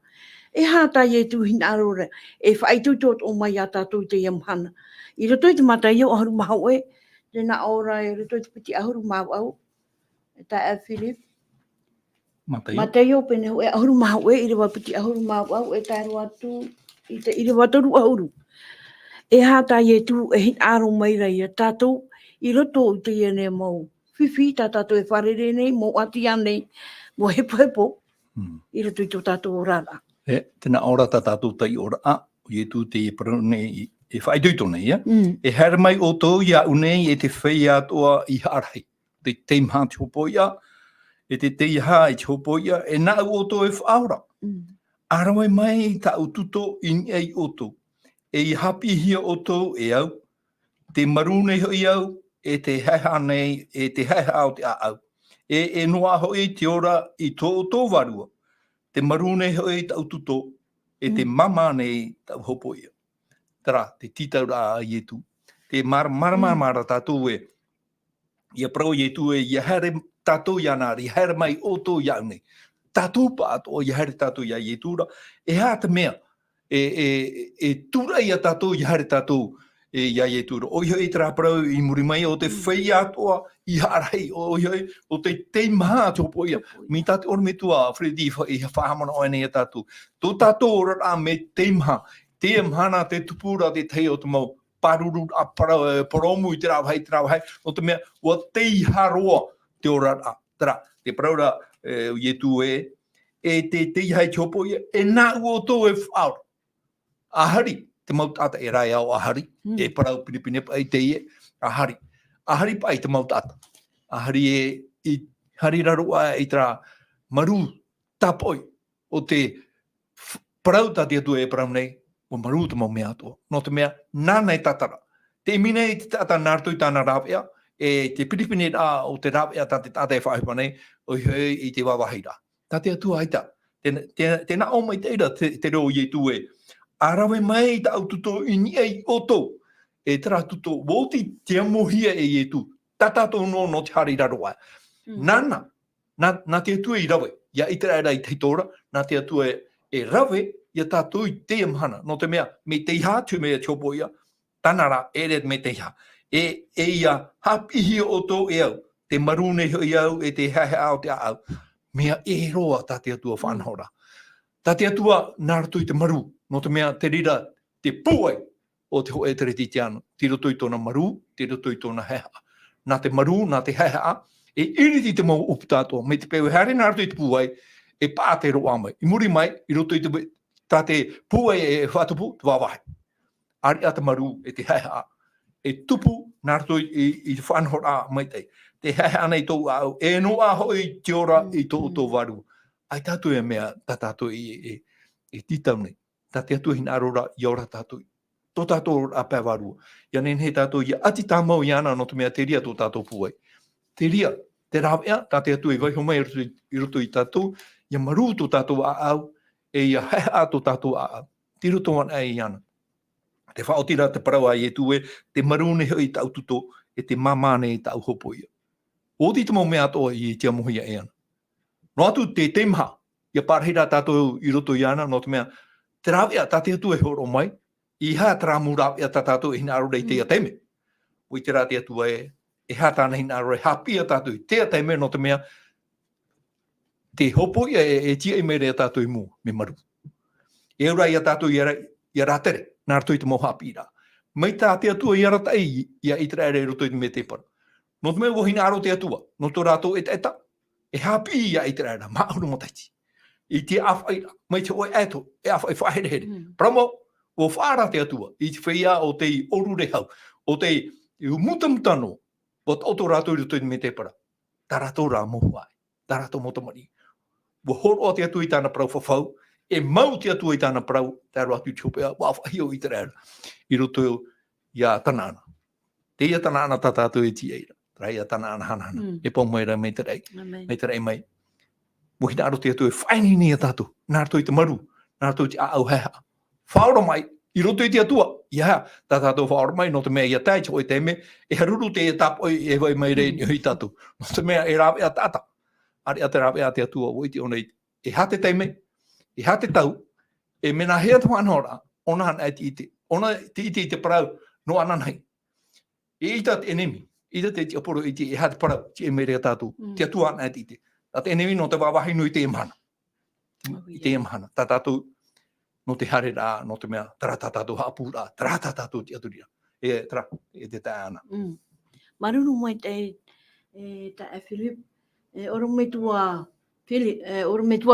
E hātai e tu hina arore, e whaitu tot o mai a tātou i te mhana. I roto i te matai o ahuru mahau tēnā ora e roto i te piti ahuru mahau ta Philip. Mateo pene e ahuru mahau i rewa piti ahuru mahau e tāru atu i te rewa toru ahuru. E hātai e tu e hin aro maira i a tātou i roto i te iene mau whiwhi tā tātou e wharere nei, mo ati anei, mo hepo i roto i tō tātou orara. Tēnā ora tā tātou tai ora i tu te parau nei e whaiduito nei, e hera mai o tō ia unei e te feia atoa i harai. Te teimha te hopo ia, e te teiha i te hopo ia, e nā o tō e whaora. Arawai mai ta ututo in ei o tō. E i hapi hia o tō e au, te marune hoi au, e te heha nei, e te heha au te au. E noa hoi te ora i tō tō warua. Te marune hoi ta ututo, e te mama nei ta hopo ia. Tara, te titau rā i etu. Te mara tātou e. Ia prau i etu e, ia here tātou ia nāri, here mai o tō iau nei. Tātou pa ato, ia here tātou ia i etu ra. E hāta mea, e tura ia tātou, ia here tātou ia i etu ra. O iho e tera prau i muri mai o te feia atoa, i harai, o iho e, o te maha te hopo ia. Mi tātou ora me tua, Fredi, i whahamana o enei a tātou. Tō tātou ora rā me te maha. Te mhana te tupura te tei o te mau paruru a paromu i te rāwhai, o te mea, ua te haroa te ora a. Tara, te paraura i etu e te hai te hopo ia, e nā ua tō e whaora. ahari, te mautata e rai au ahari, e parau pinipine pa i teie, ahari pa i te mautata. Ahari i hari rarua i tra maru tapoi o te parau tati atu e parau nei, o maru te mau mea atua. No te mea, nāna e tatara. Te imine i te tata nārtu i tāna rāpea, e te piripine rā o te rāpea tā te tata e whaipa nei, o i te wawahira. Tā te atua aita. Tēnā o mai teira te reo i e tu e. Arawe mai ta au tuto i ni ei oto. E tera tuto, woti te amohia e i tu. Tatato no te hari raroa. Nana, nā te atua i rawe. Ia i tera i teitora, nā te atua e rawe, ia tātou i te amhana. No te mea, me te iha tu mea tiopo ia, tanara ere me te iha. E ia hapihi o tō e au, te marune i au, e te hahe au te au. Mea e roa tā te atua whanhora. Tā te atua nārato i te maru, no te mea te rira te puai o te hoe tere ti tiano. Te roto i tōna maru, te roto i tōna heha. Nā te maru, nā te heha, e iriti te mau upu tātua. Me te pewe hare nārato i te puai, e pā te roa mai. I muri mai, i roto i te tā te puai e whatupu, te wawahi. Ari a te maru e te heha. E tupu nārato i te whanhora mai tei. Te heha nei tō au, e no a hoi te ora i tō waru. Ai tātou e mea, tā tātou e titau nei. Tā te atu hina arora i ora tātou. Tō tātou a pēwarua. Ia nen he tātou i ati tā mau i ana no te mea te ria tō tātou puai. Te ria, te rāwea, tā te atu e vai homai i roto i tātou, ia maru tō tātou a au, e ia heha tō tātou a au. Te roto ana e i ana. Te whaotira te parau a i e tu e, te marune i tau tuto, e te mamane i tau hopo ia. O ti te mau mea atoa i te amohia e ana. No atu te temha, ia parhira tātou i roto i ana, no te mea, te rāwea tā te atu e horo mai, i hā te rāmu rāwea tā tātou i hina arore i te ateme. Ui te rā te atu e hā tāna hina arore, hāpia tātou i te ateme, no te mea, te hopo ia e tia i mere a tātou i mua, me maru. E ura ia tātou i a rātere, nā rato i te mau Haapiiraa. Mai tā te atua i a ratai, ia i te rāre i roto i te me te para. No te mea wohina aro te atua, no tō rātou eta, e hapi ia i te rāra, mauru mo taiti. I te awhaira, mai te oe ato, e awhai whahere. Pramo, o whaara te atua, i te feia o te oru rehau, o te mutamutano, o tō rātou i roto i te me te para. Tā rātou rā mohu ai, tā rātou motamari. Wa horo te atua i tāna parau whawhau, e mau te atua i tāna parau, tā rātou i tūpea, wāwhahio i te rāra, i roto i a tanana. Te ia tanana tā tātou i Teie. Rai a tana ana hana. E pō maira me te rei mai. Mohi nāro te atu e whaini ni a tātou. Nāro i te maru. Nāro i te au heha. Whaora mai. I roto i te atua. Ia, tā tātou whaora mai. No te mea ia tai te oi te me. E haruru te e tapoi e vai mai rei ni hui tātou. No te mea e rāwe a tāta. Ari a te rāwe a te atua. Oi te ona e hate te me. E hate tau. E mena hea tu anhora. Ona hana e te ite. Ona te ite i te parau. No ananai. E ita te enemi. Ida te te aporo i te e hate parau, te e mere a tātou, te atua ana e te. Tā te enemi no te wawahi no i te emhana. I te emhana. Tā tātou no te hare rā, no te mea, tara tā tātou haapu rā, tara tā tātou te aturira. E te tā ana. Marunu mai te e Philip, oro me tua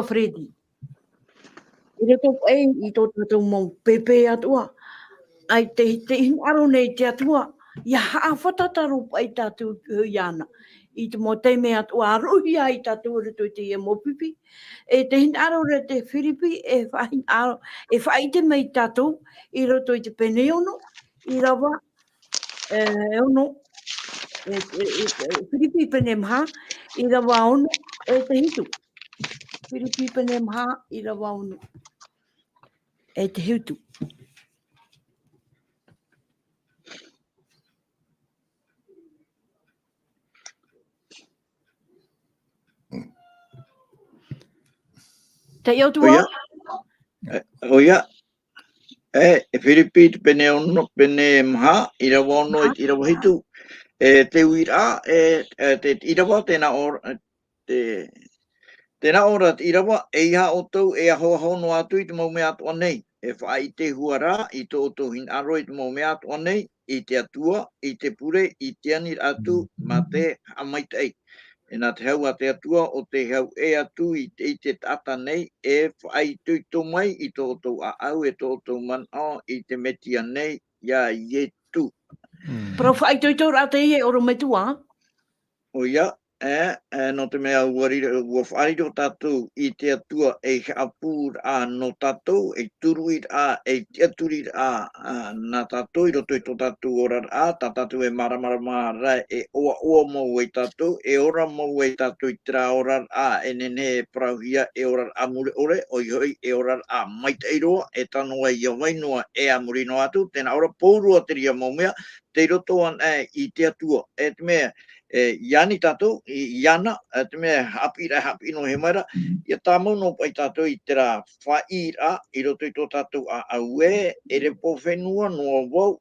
Fredi. I reto ei i tō tātou mau pepe atua. Ai te aro nei te atua. Ia haa whatataru ai tātou hui ana. I te mō teime atua aruhi ai tātou reto i te ia mōpipi. E te hin aro re te whiripi e whai te mei tātou i roto i te pene ono, Irava, ono, whiripi pene maha, Irava ono, e te hitu. Whiripi pene maha, Irava ono, e te hitu. Te iau tua? Oia. E whiripi te pene ono, pene maha, Irava ono, Irava hitu. Te uira, te Irava, tēnā ora, tēnā ora te Irava, e iha o tau, e ahoa hono atu i te mau mea atua nei. E whai te huara, i tō tō hin aro i te mau mea atua nei, i te atua, i te pure, i te ani atu, ma te amaitei. E nā te hau a te atua o te hau e atu i te tata nei e whai tuito mai i tō tō a au e tō tō mana i te metia nei ia i tu. Pro whai tui tō rā te ie oro me tua. O ia, no te mea ua whaariro tatou i te atua e hapūr a no tatou, e turuir a, e tiaturir a nā tatou, i roto i tō tatou orar a, tā tatou e maramara e oa mau e tatou, e ora mau e tatou i tira orar a, e nene e parau-tia e orar a mure ore, o i hoi e orar a maiteiroa, e tanoa i a wainoa e a murino atu, tēnā ora pōrua te ria maumea, te roto an i te atua, e te mea, Iani tatou, Iana, te mea Haapiiraa no he maira, ia tāmau no pai tatou i tera whaira, i roto i tō tatou a aue, e re po whenua no wau,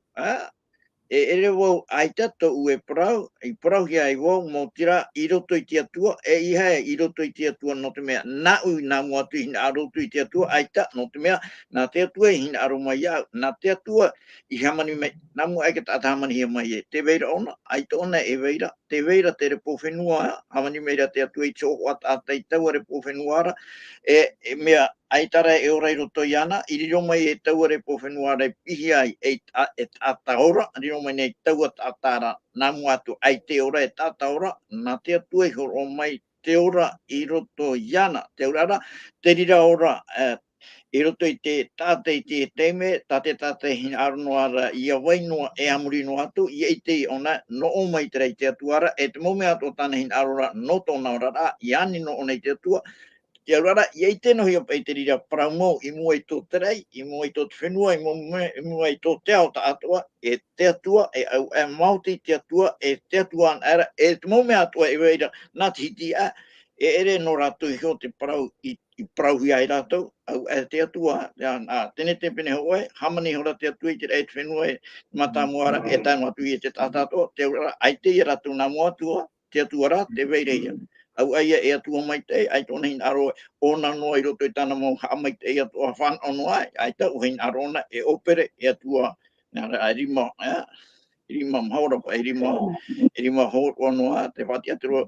e re wau aita tō ue parau, i parau hia i wau mō tira i roto i te atua, e iha i roto i te atua no te mea, nā ui nā muatu hina a roto i te atua, aita no te mea, nā te atua i hina aro mai au, nā te atua i hamani mai, nā mua eke tāta hamani hia mai e, te veira ona, aita ona e veira, te veira te re po whenua, hamani meira te atua i tōho ata i taua re po whenua ara, e mea, aitara e ora i roto i ana, i riro mai e taua re po whenua ara pihi ai e tātaora, riro mai nei taua tātara nā muatu ai te ora e tātaora, nā te atua i horo mai te ora i roto i ana, te ora ara, te rira ora i roto i te tāte i te teime, tāte hina arono ara i a wainoa e amurino atu, i e te ona no o mai te rei te atua ara, e te mome ato tāna hina arora no tōna ora ra, i ani no o nei te atua, te aurara, i ei tēnā hia pai te rira parau i mua i tō terei, i mua i tō te whenua, i mua i tō te ao ta atua, e te atua, e au e mauti te atua, e te atua an era, e te maume atua e weira, nā te hiti e ere no ratou i hio te parau, i parauhia i ratou, au e te atua, tēne te pene hoe, hamani hora te atua i te rei te whenua, e matamuara, e tainu atu i te tātātua, te aurara, ai te i ratou nā mua atua, te atua ra, te weireia. Au aia e atua mai te, ai tōna hina aro o nā noa i roto i tāna mau haa mai te e atua whāna noa, ai ta o hina aro na e opere e atua nā rima mahaora pa, e rima hōroa noa, te whati atura,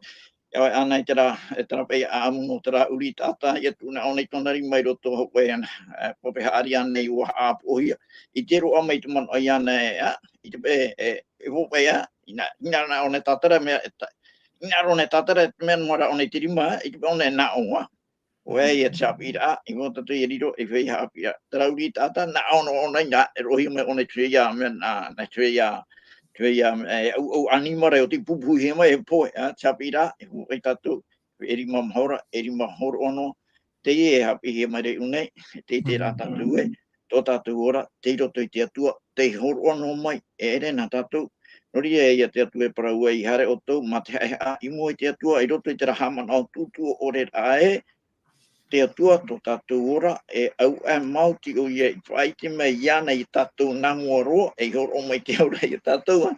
ana i tera pei a amuno tera uri tāta, i atuna ona i tōna rima i roto hokwe ana, pope haari ana i ua āpohia. I te roa mai tu manu ai ana i te pe e hokwe ina na ona tātara mea Ina rone tātara, mea mora one te rima, i te one nā onga. O e te Haapiiraa, i mō tatu i riro, i whei Haapiiraa. Tara uri tāta, nā ona ina, e rohi me one Teie, mea nā Teie, au animare o te pupu he mai, e poe, te Haapiiraa, e hoi tatu, e rima mahora, e rima horo ono, Teie e hapi he mai rei unei, te rā tatu e, tō tatu ora, te roto i te atua, te horo ono mai, e ere nā tatu, Nori e ia te atua e parau e i hare o tau, ma te hae i mua i te atua, i roto i te rahamana o tūtua o re ae, te atua tō tātou ora, e au e mauti o ia i whaiti me iana i tātou nangua roa, e horo o mai te aura i tātou.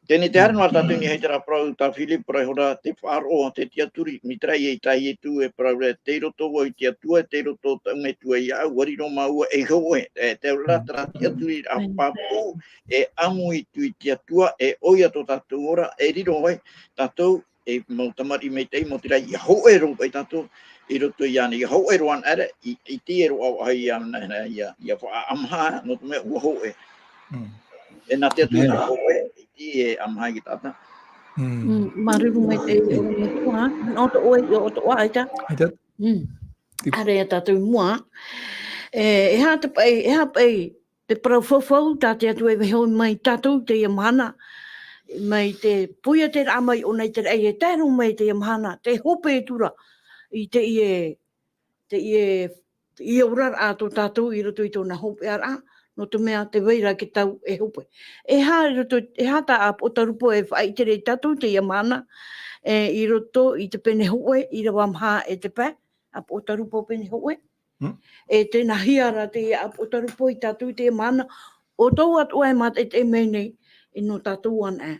Tēne te hare noa tātou ni hei te raparau tā Philip, parai hora te whaaro te tiaturi, mitrai e tai e tu e parau re te roto o i te atua, te roto tau me tu e iau, wariro maua e hoe, te rata tiaturi a papu, e amu i tu i te atua, e oia tō tātou ora, e riro hoi, tātou, e mau tamari me tei, mo te rai, i hoe ro pai tātou, i roto i ana, i hoe ro an are, i te ero au hai ana, i wha amha, no te mea ua hoe. E nā te atu i hoe, i te e amha i tāta. Mariru mai te oro me tua, no to oe i o to aita. Aita. Are a tātou mua. E ha pai, te parau whawhau, tā te atu e weho mai tātou te iamhana, mai te puia te ramai o nei te rei e tēru mai te iamhana, te hope e tura, i te i urar a tō tātou i roto i tōna hope ara, no te mea te weira ki tau e hope. E ha tā a potarupo e whai te rei tātou te iamhana, i roto i te pene hoe, i rawa maha e te pē, a potarupo pene hoe. E tēnā hiara te a potarupo i tātou te iamhana, o tau atu e mata e te menei, i no tātou an e.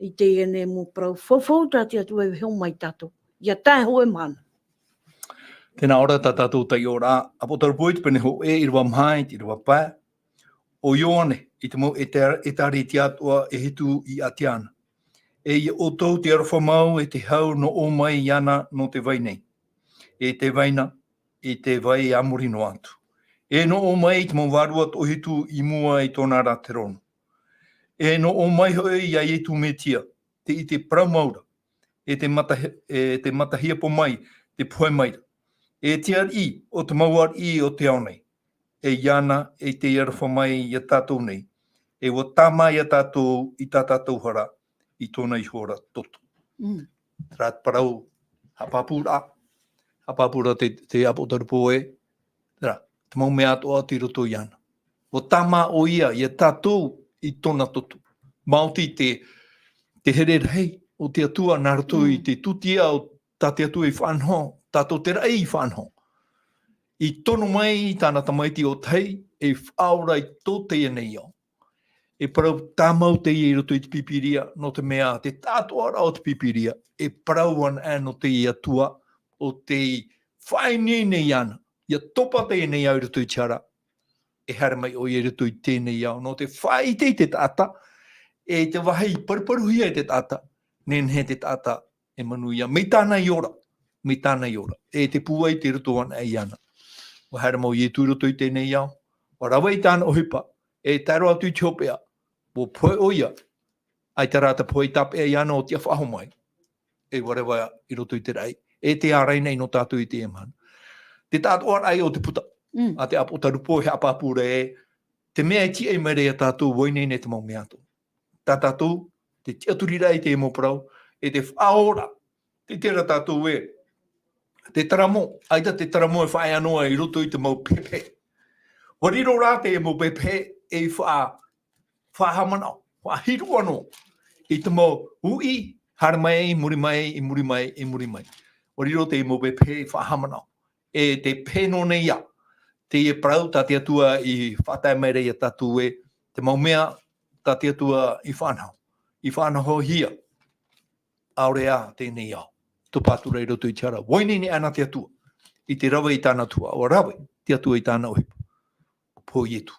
I te ene mo prau whawhau tāti atu e heo mai tātou. Ia tae hoe mana. Tēnā ora tā tātou tai ora, a potarupo i te pene ho e i rawa mahai, i rawa pā. O ione, i te mau e tari te atua e hitu i atiana. E o tau te arawhamau e te hau no o mai iana no te vai nei. E te vaina, e te vai amuri no atu. E no o mai te mawārua tohitu i mua i tōna rā te rono. E no o mai hoi ia i tu me tia, te i te praumaura, e te matahia po mai, te poe maira. E te ar i, o te mauar i o te aonei. E iana, e te arawhamai i a tātou nei. E o tāmai a tātou i tā tātou hara, i tōna i hora toto. Rāt parau, hapapura te apotarupo e, te mau mea atoa te roto i ana. O tāma o ia, i a tātou i tōna toto. Māoti te herera hei, o te atua nā ratou i te tutia o tā te atua i whanho, tātou te rai i whanho. I tono mai, tāna tamaiti o tei, e faaora i tō Teie nei au. E parau tāmau Teie i roto i te pipiria, no te mea, te tātua rao te pipiria, e parau ana no Teie atua, o te whaini nei ana, ia topa Teie nei au i roto i tiara, e hara mai o i roto i tēnei au, no te whai te tāta, e te wahi paruparuhia i te tāta, nen he te tāta e manuia, me tāna i ora, e te puai te roto ana i ana. O hara mau i tu roto i tēnei au, o rawa i tāna o hipa, e taro atu i tiopea, o poe o ia, ai tā rata poe tapea i ana o tia whaho mai, e warewa i roto i te rai, e te ārai nei no tātou i te emana. Te tātou arai o te puta, a te apotarupo he apapura e, te mea i ti e mere a tātou woinei ne te mau mea tō. Tā tātou, te tiaturira i te emo parau, e te faaora, te tera tātou e, te taramo, aita te taramo e whae anoa i roto i te mau pepe. Wariro rā te emo pepe e whahamana, whahiru anō, i te mau ui, hara mai, muri mai. Wariro te emo pepe whahamana, e te peno nei ia, te e parau tā te atua i whatai mere i a tātou e, te mau mea tā te atua i whanau hia, aurea tēnei au, tupātura i roto i tiara, wainini ana te atua, i te rawa i tāna tua, o rawa, te atua i tāna ohipa, po ietu.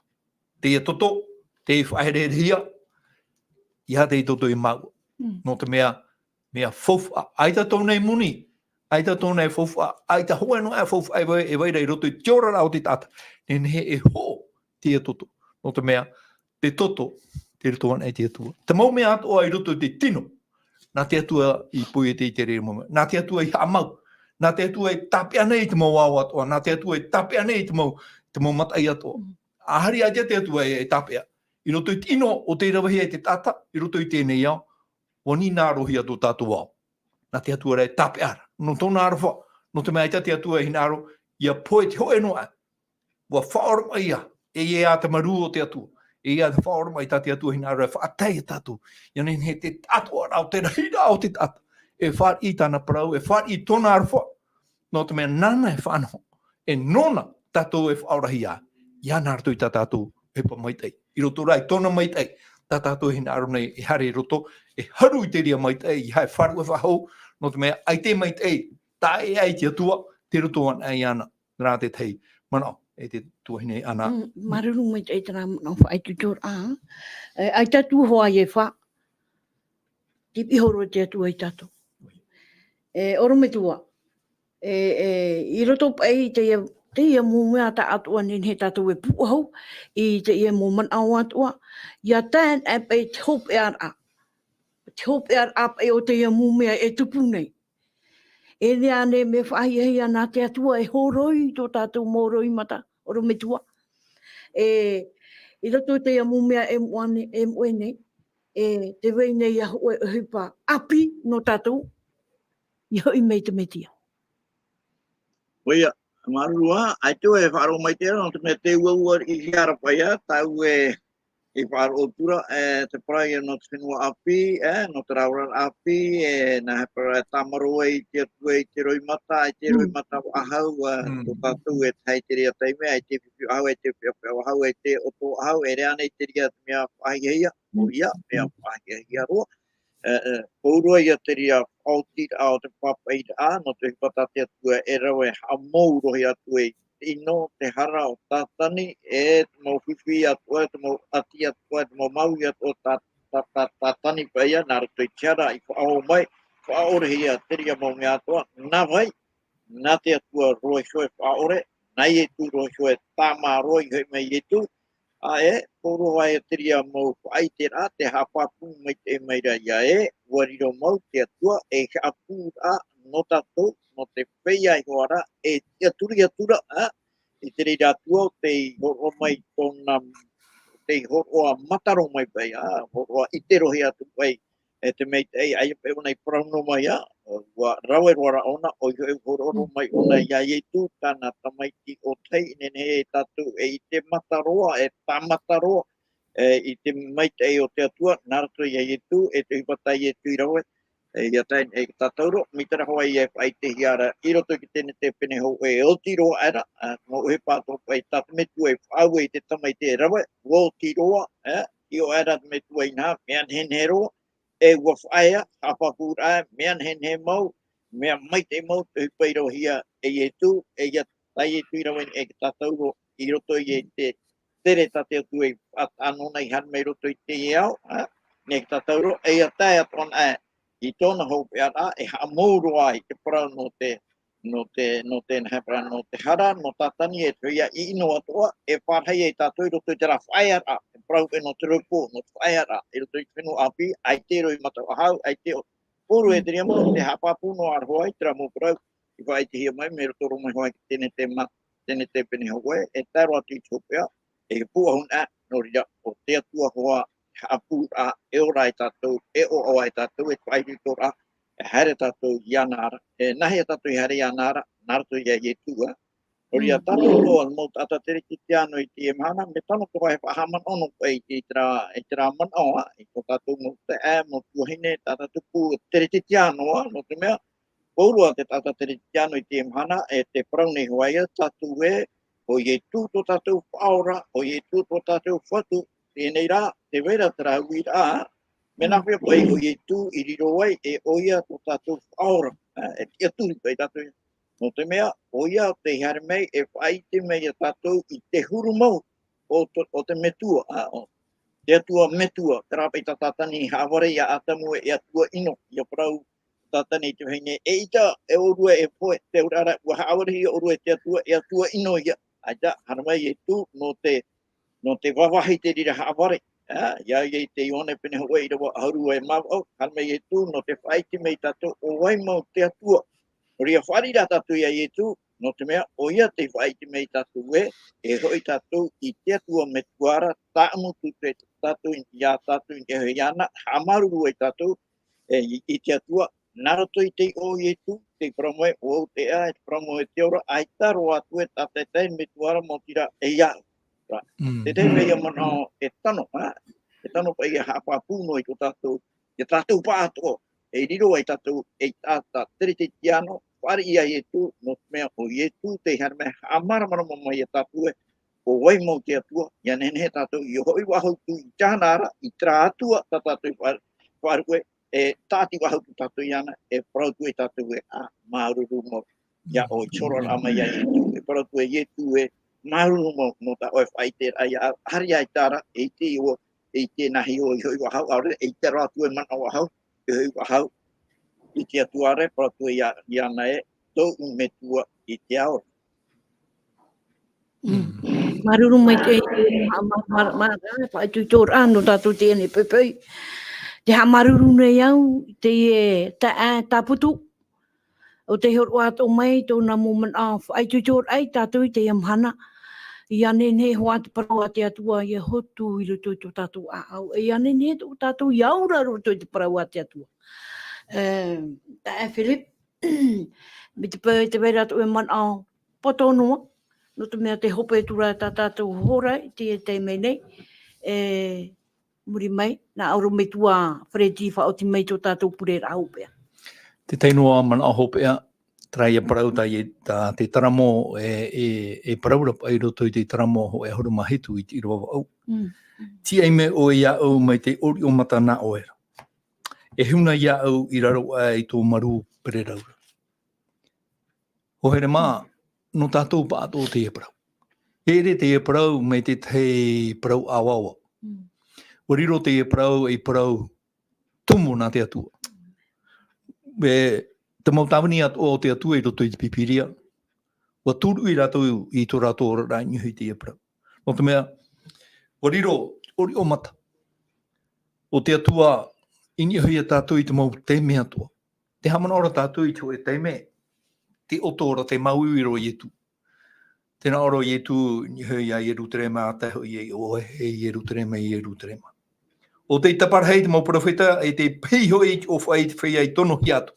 Te toto, te whaerehia, i hate i toto i mau, no te mea fofa, aita tōnei muni, aita tōnei fofa, aita hoa no e fofa, e waira i roto i tiora rao te tata, ne e ho te toto, no te mea, te toto, te roto ana e te atua. Te mau mea atoa i roto i te tino, nā te atua i pui e te i te rere mama, nā te atua i hamau, nā te atua i tapea nei te mau au atoa, nā te atua i tapea nei te mau matai atoa. Ahari aia te atua e tapea, i roto i tino o te rawahia i te tata, i roto i tēnei au, wani nā rohi ato tātou au. Nā te atua rei tapeara, no tōna arawha, no te mea ita te atua i hinaro, ia poe te hoe noa, wa whaora mai ia, e a te maru o te atua. E ia te whaora mai tā te atua hinaro, e whaatei a tātou. Ia nen he te atua rao, te rahira o te tata. E whaar i tāna parau, e whaar i tōna arawha. No te mea nana e whanho. E nona tātou e whaora hia. Ia nārtu i tā tātou e pa maitei. I roto rai, tōna maitei. Tā tātou hinaro nei, e hare roto, e haru i te ria maitei, i hae wharu e whahau. No te mea, ai te maitei, tā e ai te atua, te roto an ai ana, rā te tei. Mana, e te tuahine ana. Maruru mai te tera no whae tu tōr a. Ai tatu hoa i e wha. Te pihoro te atua i tatu. Oro me tua. I roto pai te ia mō mea ta atua nin he tatu e puahau. I te ia mō man au atua. Ia tēn e pai te hope e ar a. Te hope e ar a pai o te ia mō mea e tupu nei. E nea ne me whaia nā te atua e horoi tō tātou mōroi mata, oro me tua. I roto te ia mumea e mwe nei, te wei nei a hoe hipa api no tātou, i hoi mei te metia. Oia, marua, ai tu e wharo mai tēra, no te mea te ua i hiara paia, tau e wharo o tura, te praia no te whenua api, no te rauran api, na he para tamaroa i te atua i te roimata, i te roimata ahau, o tātou e tai te rea teime, ai te pipi ahau, ai te pipi ahau, ai te oto ahau, e rea nei te rea te mea whahihia, o ia, mea whahihia roa. Pōrua ia te rea whautira ao te papa i a, no te hipata te atua e rawe a maurohi atua i ino te hara o tātani, e te mau whiwhi atua, te mau ati atua, te mau maui atua tatani feia na ratou tiara I whaau mai whaore hia teria mo me Atua na vai na te atua roe shoe whaore nai e tu roe shoe tama roe hoi mai e tu ae poro ai teria mo ai te ra te hapapu mai te maira ia e wariro mau te atua e hapu a no tatou no te feia I hoara e te atura I te reira atua te horo mai tona te horoa mataro mai pai horoa iterohi atu pai e te mei te ai pe ona I prauno mai wa rawe wara ona o I horo mai ona ia I tu tana tamaiti o tei nene e tatu e te mataroa e tamataroa I te mei te o te atua narato ia I tu e te hipatai e tu I rawe ia tai e tatauro mitara hoa I ai te hiara I roto ki tene te pene ho e o tiro era mo he pato pai tatmetu e whau e te tamai te rawe o tiroa I o era metu e nā mean henhero e ua whaia hapapura mean henhe mau mea mai te mau te hipairo hia e tu e ia tai e tu I rawe e tatauro I roto I te tere tate tu e anona I han mei roto I te iau ne tatauro e ia tai aton I tōna hope ara e hamouro ai te parau no te hepra no te hara no tatani e tuia I ino atoa e whārhei e tātou I roto I te ra whaiara e parau e no te rupo no te whaiara I roto I whenu api ai te roi matau ahau ai te poro e te ria mo te hapapu no arhoa I te ra mo parau I whai te hia mai me roto ro mai hoa ki tene te pene hoa e taro atu I tōpea e puahun no ria o te atua hoa apu a e ora I tatou e o ai tatou e whai tora e haere tatou ianara e nahi tatou I haere ianara narato ia I tua oria tatou loa mo tata tere ki te ano I te emana me tano ko hai whahaman ono pai I te ra man oa I ko tatou mo te mo tuahine tata tupu tere te ano no te mea Paurua te tata tere te ano I te emana e te praune huaia tatou e o I tu to tatou faaora o I tu to tatou Fatu Tēnei rā, te wera tera hui rā, mena whia pai o I tu I riro ai e oia to tatou whaora, e tia turi pai tatou. No te mea, oia te hare mei e whai te mei a tatou I te huru mau o te metua, te atua metua, tera pai tatatani haware I a atamu e atua ino, I a parau tatani te heine, e ita e orua e poe, te urara, ua haware I orua e atua ino ia, aita, hara mai e tu no te wawahi te rira haware. Ia I te ione pene hoa I rawa harua e mau, hanmei e tu no te whaiti mei tatou o wai mau te atua. Ria wharira tatou ia I tu, no te mea o ia te whaiti mei tatou e hoi tatou I te atua me tuara, taamutu te tatou ia tatou I te hoiana, hamaruru e tatou I te atua, narato I te o I tu, te pramoe o te te pramoe te ora, ai taro atu e tatetei me tuara mo tira e iau. Te te feia mana e tano pa I hapapu no I ko tatou, e tatou pātoa, e riro ai tatou e tata tere te tiano, whare ia I tu, no mea o I tu, te hara mea amara marama mai e tatou e, o wai mau te atua, ia nene tatou I hoi wahau tu I tānara, I tra atua, tatou wharu e tāti wahau tu tatou iana, e parautu e tatou e maururu mo, ia o choror ama ia I tu, e parautu e tu e, maru mo ta o fai te ai hari ai tara e te nahi o I wahau aure e te ratu e man o wahau e hoi wahau I te atuare paratu ia nae tau metua I te aoro. Maruru mai te whai tui tōra anu tātou tēne pepei. Te ha maruru nei au, te taputu. O te horo ato mai, tōna moment of, ai tui tōra ai tātou I te amhana. I anene hoa te parau te atua I hotu I roto I tō tātou au. I anene tō tātou I aura roto I te parau te atua. Philip, me te pēi te wera tō e man au potonoa. No te mea te hope e tura tā tātou hora I te mei nei. Muri mai, nā auro me tua whareti whaoti mai tō tātou pure rā hopea. Te teinoa man a hopea, trai a parau te taramo e paraura pai roto I te taramo ho e horo mahitu I te Irava au. Ti ai me o ia au mai te ori o mata na oera. E huna ia au I raro ai tō maru pere raura. Ho here mā, no tātou pātō te e parau. E re te e parau mai te parau awawa. Wariro te parau tumu nā te atua. Te mautawani o te atua I roto I te pipiria. Wa tūru I ratou I tō ratou ora rai nyuhi te parau. No te mea, wariro ori o mata. O te atua ini hui a tātou I te mau te mea toa. Te hamana ora tātou I te te me. Te oto ora te mauiro Ietu. Tēnā ora Ietu ni hui a Ieru terema a te hui e oe e Ieru terema. O te taparhei te mau profeta e te peiho I o whai te feia I tono hiatu.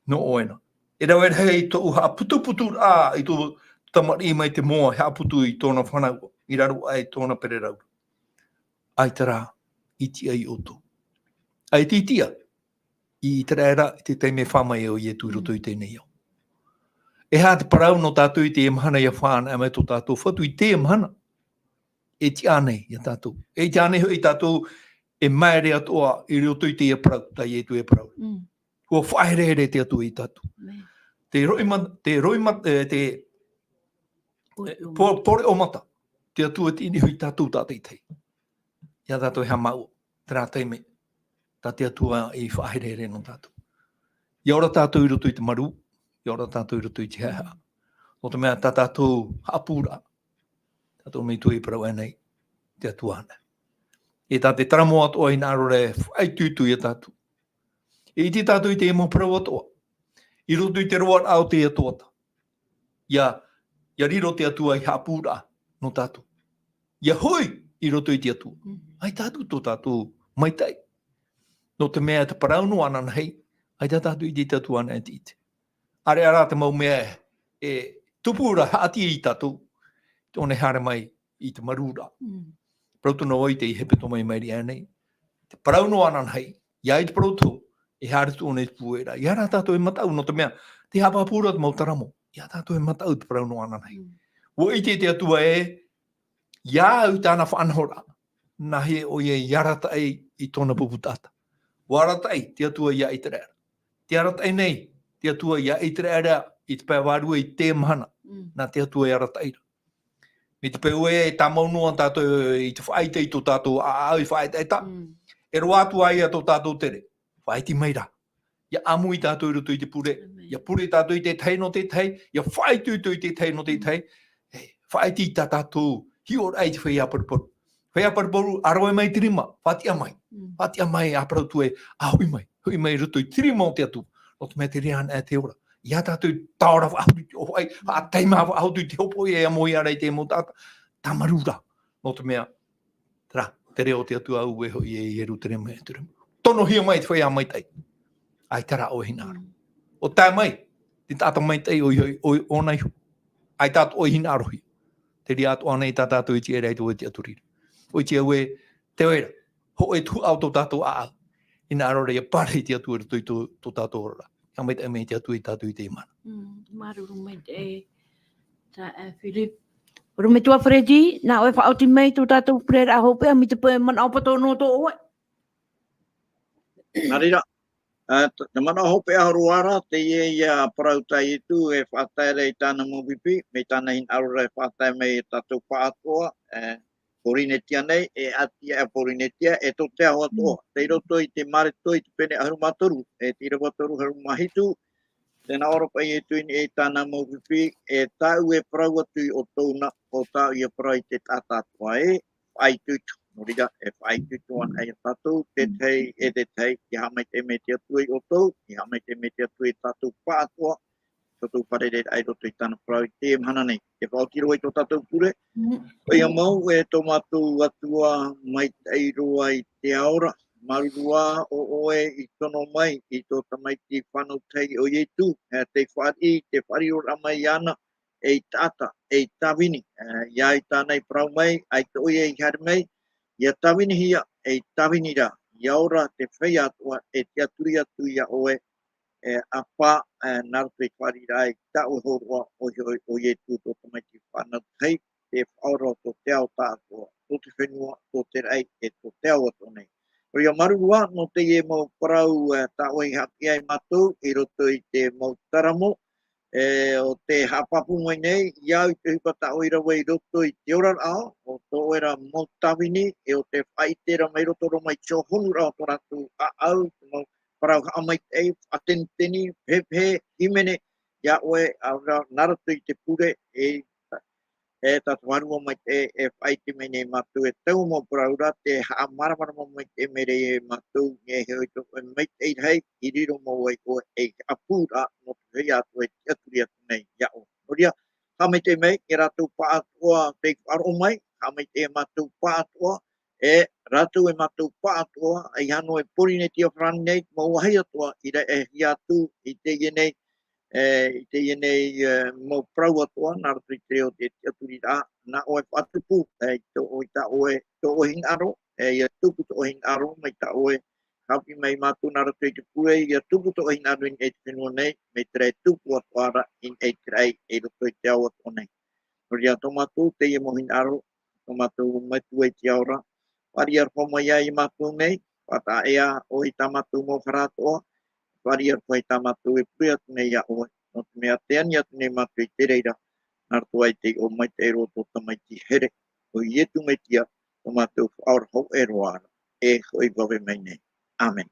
No oena. E rau e hei to uha putu a I to tamari mai te moa hea putu I tōna whanau. I raru ai tōna pererau. Ai tara I tia I oto. Ai tia. I tera era I te teime whamai o Ietu I roto I tēnei au. E hā te parau no tātou I te emhana I a whāna, e mai tō tātou Fatu I te emhana. E ti ānei I a tātou. E ti ānei I tātou e maire atoa I roto I te e parau, tai Ietu e parau. Kua whaere te atua I tātou. Te pore o mata, te atua te ini hui tātou tātei tei. Ia tātou hea mau, te rā teime, tā te atua I whaere no tātou. Ia ora tātou I roto I te maru, Ia ora tātou I roto I te hea. O te mea tā tātou Haapiiraa. Tātou mei tui parau anei, te atua ana. E tā te taramo atoa I nā rore whai tūtu I tātou. E iti tātou I te emo parau atoa. I roto I te roa au te toata. Ia riro te atua I Haapiiraa no tātou. Ia hui I roto I te atua. Ai tātou tō tātou maitai. No te mea te parau no ana hei, ai tātou I te atua ana te ite. Are ara te mau mea e tupura haati I tātou, tōne hare mai I te marura. Parautu no oi te I hepetoma I mairi anei. Te parau no ana hei, ia I te parautu, e hare tōne te puera. Ia rā tātou e matau no te mea, te hapapura te mautaramo. Ia tātou e matau te parau no ana hei. Wo I te atua e, ia au tāna whanhora, na he o ia iaratai I tōna puputata. Waratai, te atua ia I te rera. Te aratai nei, te atua ia I te rera, I te pēwarua I te mahana, na te atua I aratai. Me te pēue e tā maunua tātou I te whaite I tō tātou a au I whaite ta. E roa atua I a tō tātou tere. Whaiti maira. Ia amu I tātou I roto I te pure. Ia pure tātou I te tei no te tei. Ia whaitu I te tei no te tei. Whaiti I tā tātou. Hior ai te feia paraparu. Feia paraparu aroe mai tirima. Whatia mai. Whatia mai a parautu e ahui mai. Hui mai roto I tirima o te atu. O te mea te reana e te ora. Ia tātou taora whautu. A teima whautu te hopo e a moi arei te mo tāta. Tamarura. No te mea. Tera. Te reo te atu au e hoi e Ieru tirima e tirima. Tono hia mai te feia mai tai. Ai tara o hinaro. O tā mai. Te tāta mai tai o nei hu. Ai tātou o hinaro hi. Te ri atu anei tā tātou I te erei tu e te aturira. O te au e te oera. Ho e tu au tō tātou a au. Ina arore e pare I te atu e tō tātou ora. Ka mai te te atu I tātou I te imana. Maruru mai te tā Philip. Rume tua Fredi, na oe whaoti mai tō tātou prera a hope, a mi te pē mana opato no tō oe. Marira. Te mana hope a ruara, Teie ia parau-tia I tu e whātaere I tāna mōpipi, me tāna hin arura e whātae mai e tatou Atoa, porinetia nei, e atia e porinetia, e tō te aho atoa. Te roto I te mareto I te pene ahurumatoru, e te irawatoru harumahitu, tēnā ora pai e tuini e tāna mōpipi, e tāu e parau atu I o tōna, o tāu I a parau I te tātātua e, ai tutu. Noriga e whai tutu an ai tatou, te tei e te tei, I hamai te me te atu I o tau, I hamai te me te atu I tatou Atoa, tatou parere ai roto I tāna parau I te mhana nei. E whaotiro I tō tatou pure, oi a mau e tō mātou atua mai tei roa I te aora, marurua o oe I tono mai I tō tamaiti whanau tei o Ietu, te whari, te whari o ramai ana, e tata, e tawini, ia I tānei parau mai, ai te oia I hare mai, ia tawini hia, e tawini ra, ia ora te feia Atua, e te aturi atu ia oe, apa, naruto I whari rai, ta o horoa o Ietu tō tamaiti whanau tei, te faaora tō te ao tātua, tō te whenua, tō te rei, e tō te ao ato nei. Ria marurua, no te mau parau ta o I hapi ai mātou, I roto I te mau taramo, o te hapapu mai nei, iau i te hupata o Irava i roto i te ora ao, o tō era mo tawini, e o te whaitera mai roto ro mai tō honu rao tō ratu a au, mo parau ha mai te atenteni, pepe, himene, ia oe, au rao naratu i te pure, e tatu harua mai te e whaiti mai nei matu e tau mo praura te haa maramara mai te mere e matu e hoi to e mai te hei i riro mo e ko e apura mo te hei atu e te aturi atu nei iao. Noria, ha mai te mei e ratu paatua te wharo mai, ha mai te matu paatua e ratu e matu paatua e hano e porine tia whrani nei mo wahai atua i re e hi atu i te ienei i te ienei mo prau atua, nā ratu i te o te aturi rā, nā oe whatupu, to o ta oe, to o hing aro, ia tupu to o hing aro, mai ta oe, haupi mai mātu nā ratu i te pue, ia tupu to o hing aro in e te whenua nei, me tere tupu atuara in e krei e roto i te au atua nei. Noria tō mātu, te ia mo hing aro, tō mātu mai tu e tiaora, wari ar poma ia i mātu nei, pata ea o i tā mātu mo wharatoa, wari ar pai tā matu e pui atu nei a oe. No te mea te ani atu nei matu i te reira. Nār tu ai te o mai te roto ta mai ti here. O i etu mai tia o matu whaor hau e roara. E hoi wawe mai nei. Amen.